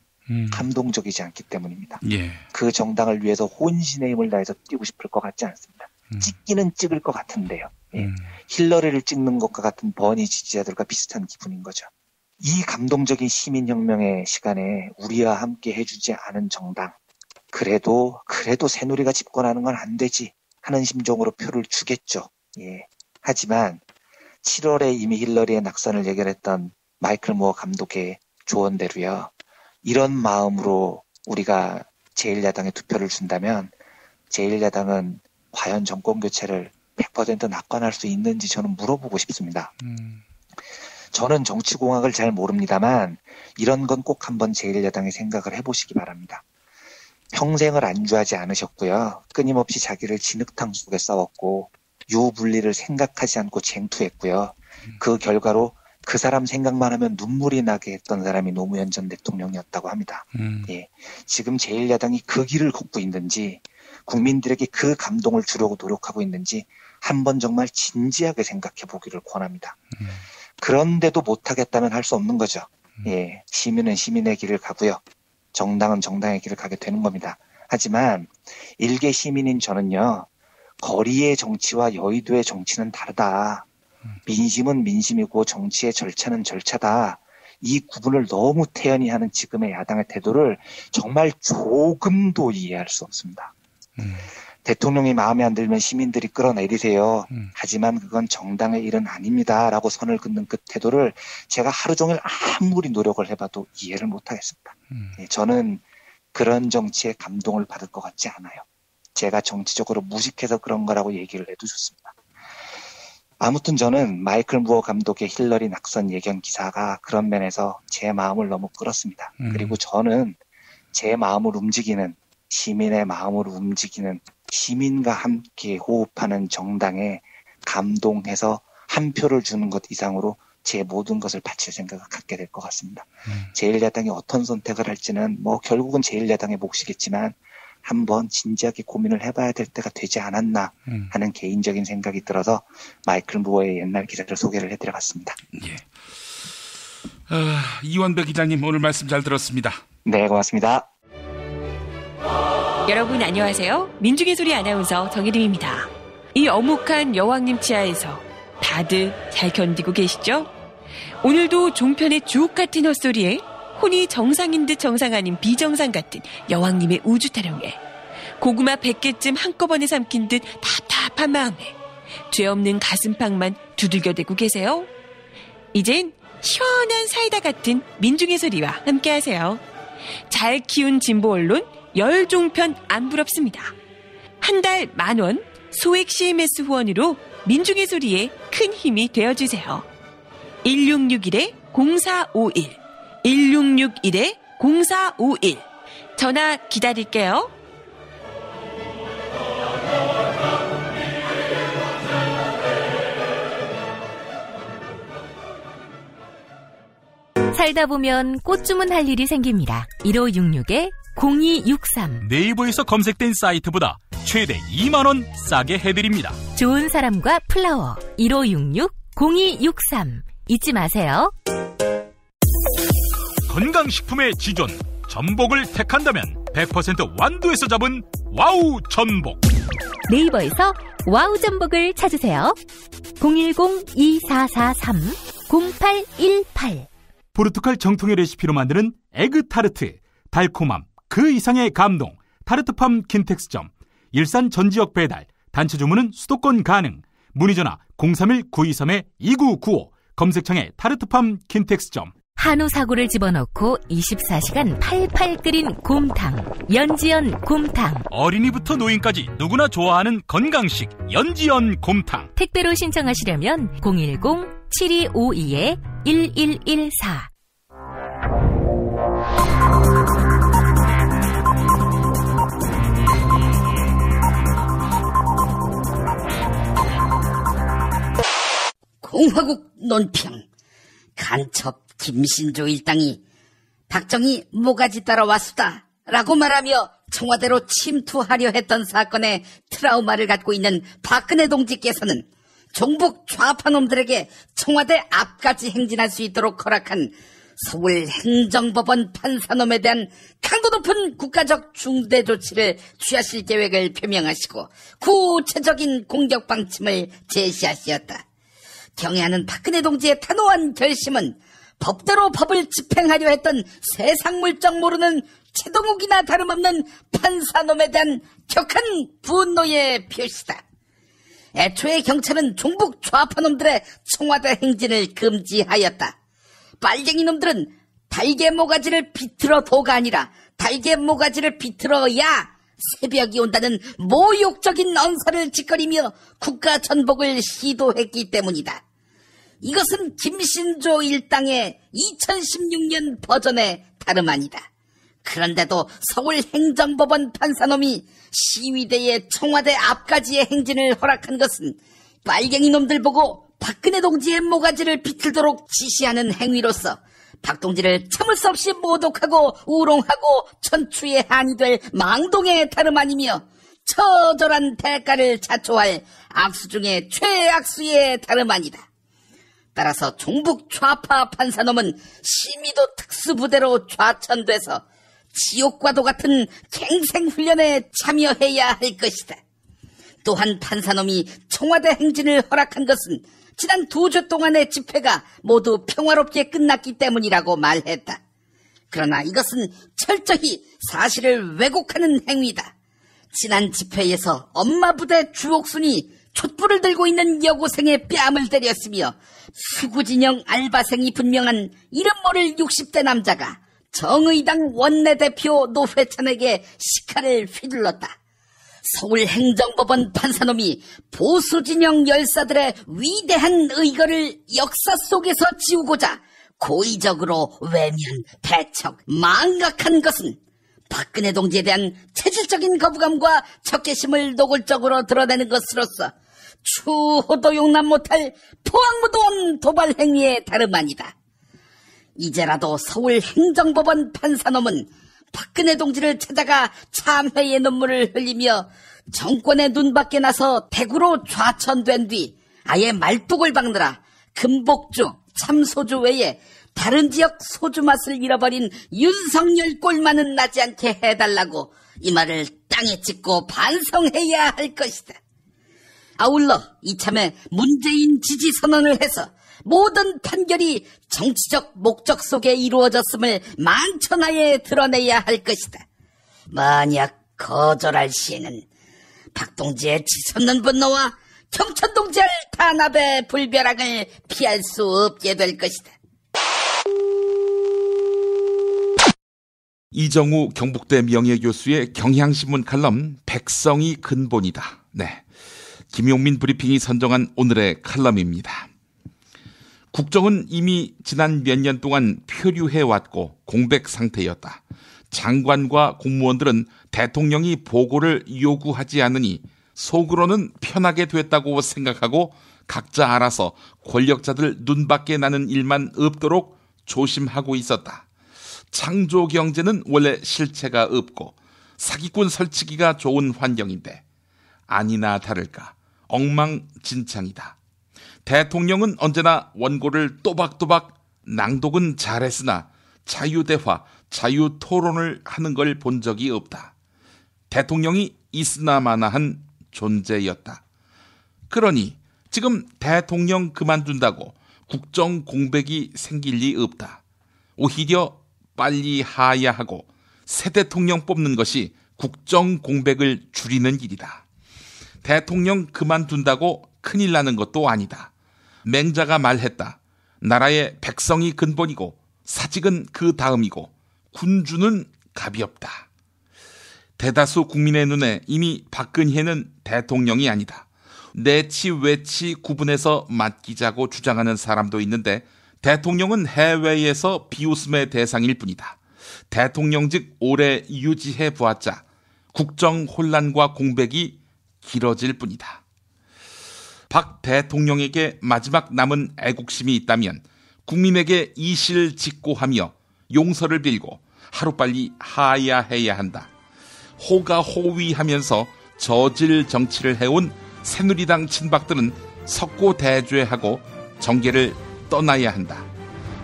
감동적이지 않기 때문입니다. 예. 그 정당을 위해서 혼신의 힘을 다해서 뛰고 싶을 것 같지 않습니다. 찍기는 찍을 것 같은데요. 예. 힐러리를 찍는 것과 같은 버니 지지자들과 비슷한 기분인 거죠. 이 감동적인 시민혁명의 시간에 우리와 함께 해주지 않은 정당, 그래도 새누리가 집권하는 건 안 되지 하는 심정으로 표를 주겠죠. 예. 하지만 7월에 이미 힐러리의 낙선을 예견했던 마이클 무어 감독의 조언대로요. 이런 마음으로 우리가 제1야당에 투표를 준다면 제1야당은 과연 정권교체를 100% 낙관할 수 있는지 저는 물어보고 싶습니다. 저는 정치공학을 잘 모릅니다만 이런 건 꼭 한번 제1야당이 생각을 해보시기 바랍니다. 평생을 안주하지 않으셨고요. 끊임없이 자기를 진흙탕 속에 싸웠고 유분리를 생각하지 않고 쟁투했고요. 그 결과로 그 사람 생각만 하면 눈물이 나게 했던 사람이 노무현 전 대통령이었다고 합니다. 예. 지금 제1야당이 그 길을 걷고 있는지 국민들에게 그 감동을 주려고 노력하고 있는지 한번 정말 진지하게 생각해 보기를 권합니다. 그런데도 못하겠다면 할 수 없는 거죠. 예. 시민은 시민의 길을 가고요. 정당은 정당의 길을 가게 되는 겁니다. 하지만 일개 시민인 저는요. 거리의 정치와 여의도의 정치는 다르다. 민심은 민심이고 정치의 절차는 절차다. 이 구분을 너무 태연히 하는 지금의 야당의 태도를 정말 조금도 이해할 수 없습니다. 대통령이 마음에 안 들면 시민들이 끌어내리세요. 하지만 그건 정당의 일은 아닙니다. 라고 선을 긋는 그 태도를 제가 하루 종일 아무리 노력을 해봐도 이해를 못하겠습니다. 저는 그런 정치에 감동을 받을 것 같지 않아요. 제가 정치적으로 무식해서 그런 거라고 얘기를 해도 좋습니다. 아무튼 저는 마이클 무어 감독의 힐러리 낙선 예견 기사가 그런 면에서 제 마음을 너무 끌었습니다. 그리고 저는 제 마음을 움직이는, 시민의 마음을 움직이는, 시민과 함께 호흡하는 정당에 감동해서 한 표를 주는 것 이상으로 제 모든 것을 바칠 생각을 갖게 될 것 같습니다. 제1야당이 어떤 선택을 할지는 뭐 결국은 제1야당의 몫이겠지만 한번 진지하게 고민을 해봐야 될 때가 되지 않았나 하는 개인적인 생각이 들어서 마이클 무어의 옛날 기사를 소개를 해드려봤습니다. 예. 이원배 기자님 오늘 말씀 잘 들었습니다. 네, 고맙습니다. 여러분 안녕하세요. 민중의 소리 아나운서 정혜림입니다. 이 어묵한 여왕님 치하에서 다들 잘 견디고 계시죠? 오늘도 종편의 주옥 같은 헛소리에 혼이 정상인 듯 정상 아닌 비정상 같은 여왕님의 우주 타령에 고구마 100개쯤 한꺼번에 삼킨 듯 답답한 마음에 죄 없는 가슴팍만 두들겨대고 계세요. 이젠 시원한 사이다 같은 민중의 소리와 함께하세요. 잘 키운 진보 언론 열종편 안 부럽습니다. 한 달 10,000원 소액 CMS 후원으로 민중의 소리에 큰 힘이 되어주세요. 1661-0451 1661-0451 전화 기다릴게요. 살다 보면 꽃 주문할 일이 생깁니다. 1566-0263 네이버에서 검색된 사이트보다 최대 2만원 싸게 해드립니다. 좋은 사람과 플라워 1566-0263 잊지 마세요. 건강식품의 지존 전복을 택한다면 100% 완도에서 잡은 와우 전복. 네이버에서 와우 전복을 찾으세요. 010-2443-0818 포르투갈 정통의 레시피로 만드는 에그 타르트, 달콤함 그 이상의 감동. 타르트팜 킨텍스점. 일산 전 지역 배달, 단체 주문은 수도권 가능. 문의 전화 031-923-2995 검색창에 타르트팜 킨텍스점. 한우 사고를 집어넣고 24시간 팔팔 끓인 곰탕, 연지연 곰탕. 어린이부터 노인까지 누구나 좋아하는 건강식 연지연 곰탕. 택배로 신청하시려면 010-7252-1114. 공화국 논평. 간첩 김신조 일당이 박정희 모가지 따라 왔수다 라고 말하며 청와대로 침투하려 했던 사건의 트라우마를 갖고 있는 박근혜 동지께서는 종북 좌파놈들에게 청와대 앞까지 행진할 수 있도록 허락한 서울 행정법원 판사놈에 대한 강도 높은 국가적 중대 조치를 취하실 계획을 표명하시고 구체적인 공격 방침을 제시하시었다. 경애하는 박근혜 동지의 단호한 결심은 법대로 법을 집행하려 했던 세상 물정 모르는 최동욱이나 다름없는 판사놈에 대한 격한 분노의 표시다. 애초에 경찰은 종북 좌파놈들의 청와대 행진을 금지하였다. 빨갱이 놈들은 달개 모가지를 비틀어도가 아니라 달개 모가지를 비틀어야 새벽이 온다는 모욕적인 언사를 짓거리며 국가 전복을 시도했기 때문이다. 이것은 김신조 일당의 2016년 버전의 다름 아니다. 그런데도 서울행정법원 판사놈이 시위대의 청와대 앞까지의 행진을 허락한 것은 빨갱이 놈들 보고 박근혜 동지의 모가지를 비틀도록 지시하는 행위로서 박 동지를 참을 수 없이 모독하고 우롱하고 천추의 한이 될 망동의 다름 아니며 처절한 대가를 자초할 악수 중에 최악수의 다름 아니다. 따라서 종북 좌파 판사놈은 심의도 특수부대로 좌천돼서 지옥과도 같은 갱생훈련에 참여해야 할 것이다. 또한 판사놈이 청와대 행진을 허락한 것은 지난 2주 동안의 집회가 모두 평화롭게 끝났기 때문이라고 말했다. 그러나 이것은 철저히 사실을 왜곡하는 행위다. 지난 집회에서 엄마 부대 주옥순이 촛불을 들고 있는 여고생의 뺨을 때렸으며 수구진영 알바생이 분명한 이름 모를 60대 남자가 정의당 원내대표 노회찬에게 시칼을 휘둘렀다. 서울행정법원 판사놈이 보수진영 열사들의 위대한 의거를 역사 속에서 지우고자 고의적으로 외면, 배척, 망각한 것은 박근혜 동지에 대한 체질적인 거부감과 적개심을 노골적으로 드러내는 것으로서 추호도 용납 못할 포악무도한 도발 행위에 다름 아니다. 이제라도 서울행정법원 판사놈은 박근혜 동지를 찾아가 참회의 눈물을 흘리며 정권의 눈밖에 나서 대구로 좌천된 뒤 아예 말뚝을 박느라 금복주, 참소주 외에 다른 지역 소주 맛을 잃어버린 윤석열 꼴만은 나지 않게 해달라고 이 말을 땅에 찍고 반성해야 할 것이다. 아울러 이참에 문재인 지지 선언을 해서 모든 판결이 정치적 목적 속에 이루어졌음을 만천하에 드러내야 할 것이다. 만약 거절할 시에는 박동지의 치솟는 분노와 경천동지의 탄압의 불벼락을 피할 수 없게 될 것이다. 이정우 경북대 명예교수의 경향신문 칼럼 백성이 근본이다. 네, 김용민 브리핑이 선정한 오늘의 칼럼입니다. 국정은 이미 지난 몇 년 동안 표류해왔고 공백 상태였다. 장관과 공무원들은 대통령이 보고를 요구하지 않으니 속으로는 편하게 됐다고 생각하고 각자 알아서 권력자들 눈밖에 나는 일만 없도록 조심하고 있었다. 창조 경제는 원래 실체가 없고 사기꾼 설치기가 좋은 환경인데 아니나 다를까 엉망진창이다. 대통령은 언제나 원고를 또박또박 낭독은 잘했으나 자유대화, 자유토론을 하는 걸 본 적이 없다. 대통령이 있으나마나한 존재였다. 그러니 지금 대통령 그만둔다고 국정 공백이 생길 리 없다. 오히려 빨리 하야하고 새 대통령 뽑는 것이 국정 공백을 줄이는 일이다. 대통령 그만둔다고 큰일 나는 것도 아니다. 맹자가 말했다. 나라의 백성이 근본이고 사직은 그 다음이고 군주는 가볍다. 대다수 국민의 눈에 이미 박근혜는 대통령이 아니다. 내치 외치 구분해서 맡기자고 주장하는 사람도 있는데 대통령은 해외에서 비웃음의 대상일 뿐이다. 대통령직 오래 유지해 보았자 국정 혼란과 공백이 길어질 뿐이다. 박 대통령에게 마지막 남은 애국심이 있다면 국민에게 이실직고하며 용서를 빌고 하루빨리 하야해야 한다. 호가호위하면서 저질 정치를 해온 새누리당 친박들은 석고대죄하고 정계를 떠나야 한다.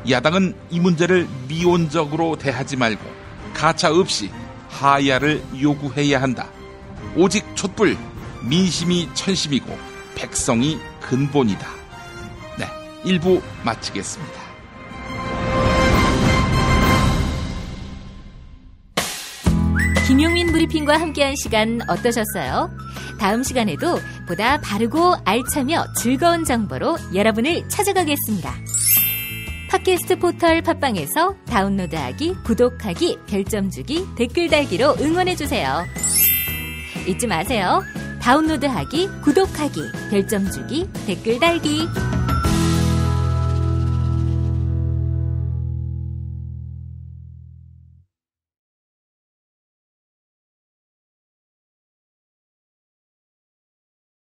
야당은 이 문제를 미온적으로 대하지 말고 가차 없이 하야를 요구해야 한다. 오직 촛불, 민심이 천심이고 백성이 근본이다. 네, 1부 마치겠습니다. 김용민 브리핑과 함께한 시간 어떠셨어요? 다음 시간에도 보다 바르고 알차며 즐거운 정보로 여러분을 찾아가겠습니다. 팟캐스트 포털 팟빵에서 다운로드하기, 구독하기, 별점 주기, 댓글 달기로 응원해주세요. 잊지 마세요. 다운로드하기, 구독하기, 별점 주기, 댓글 달기.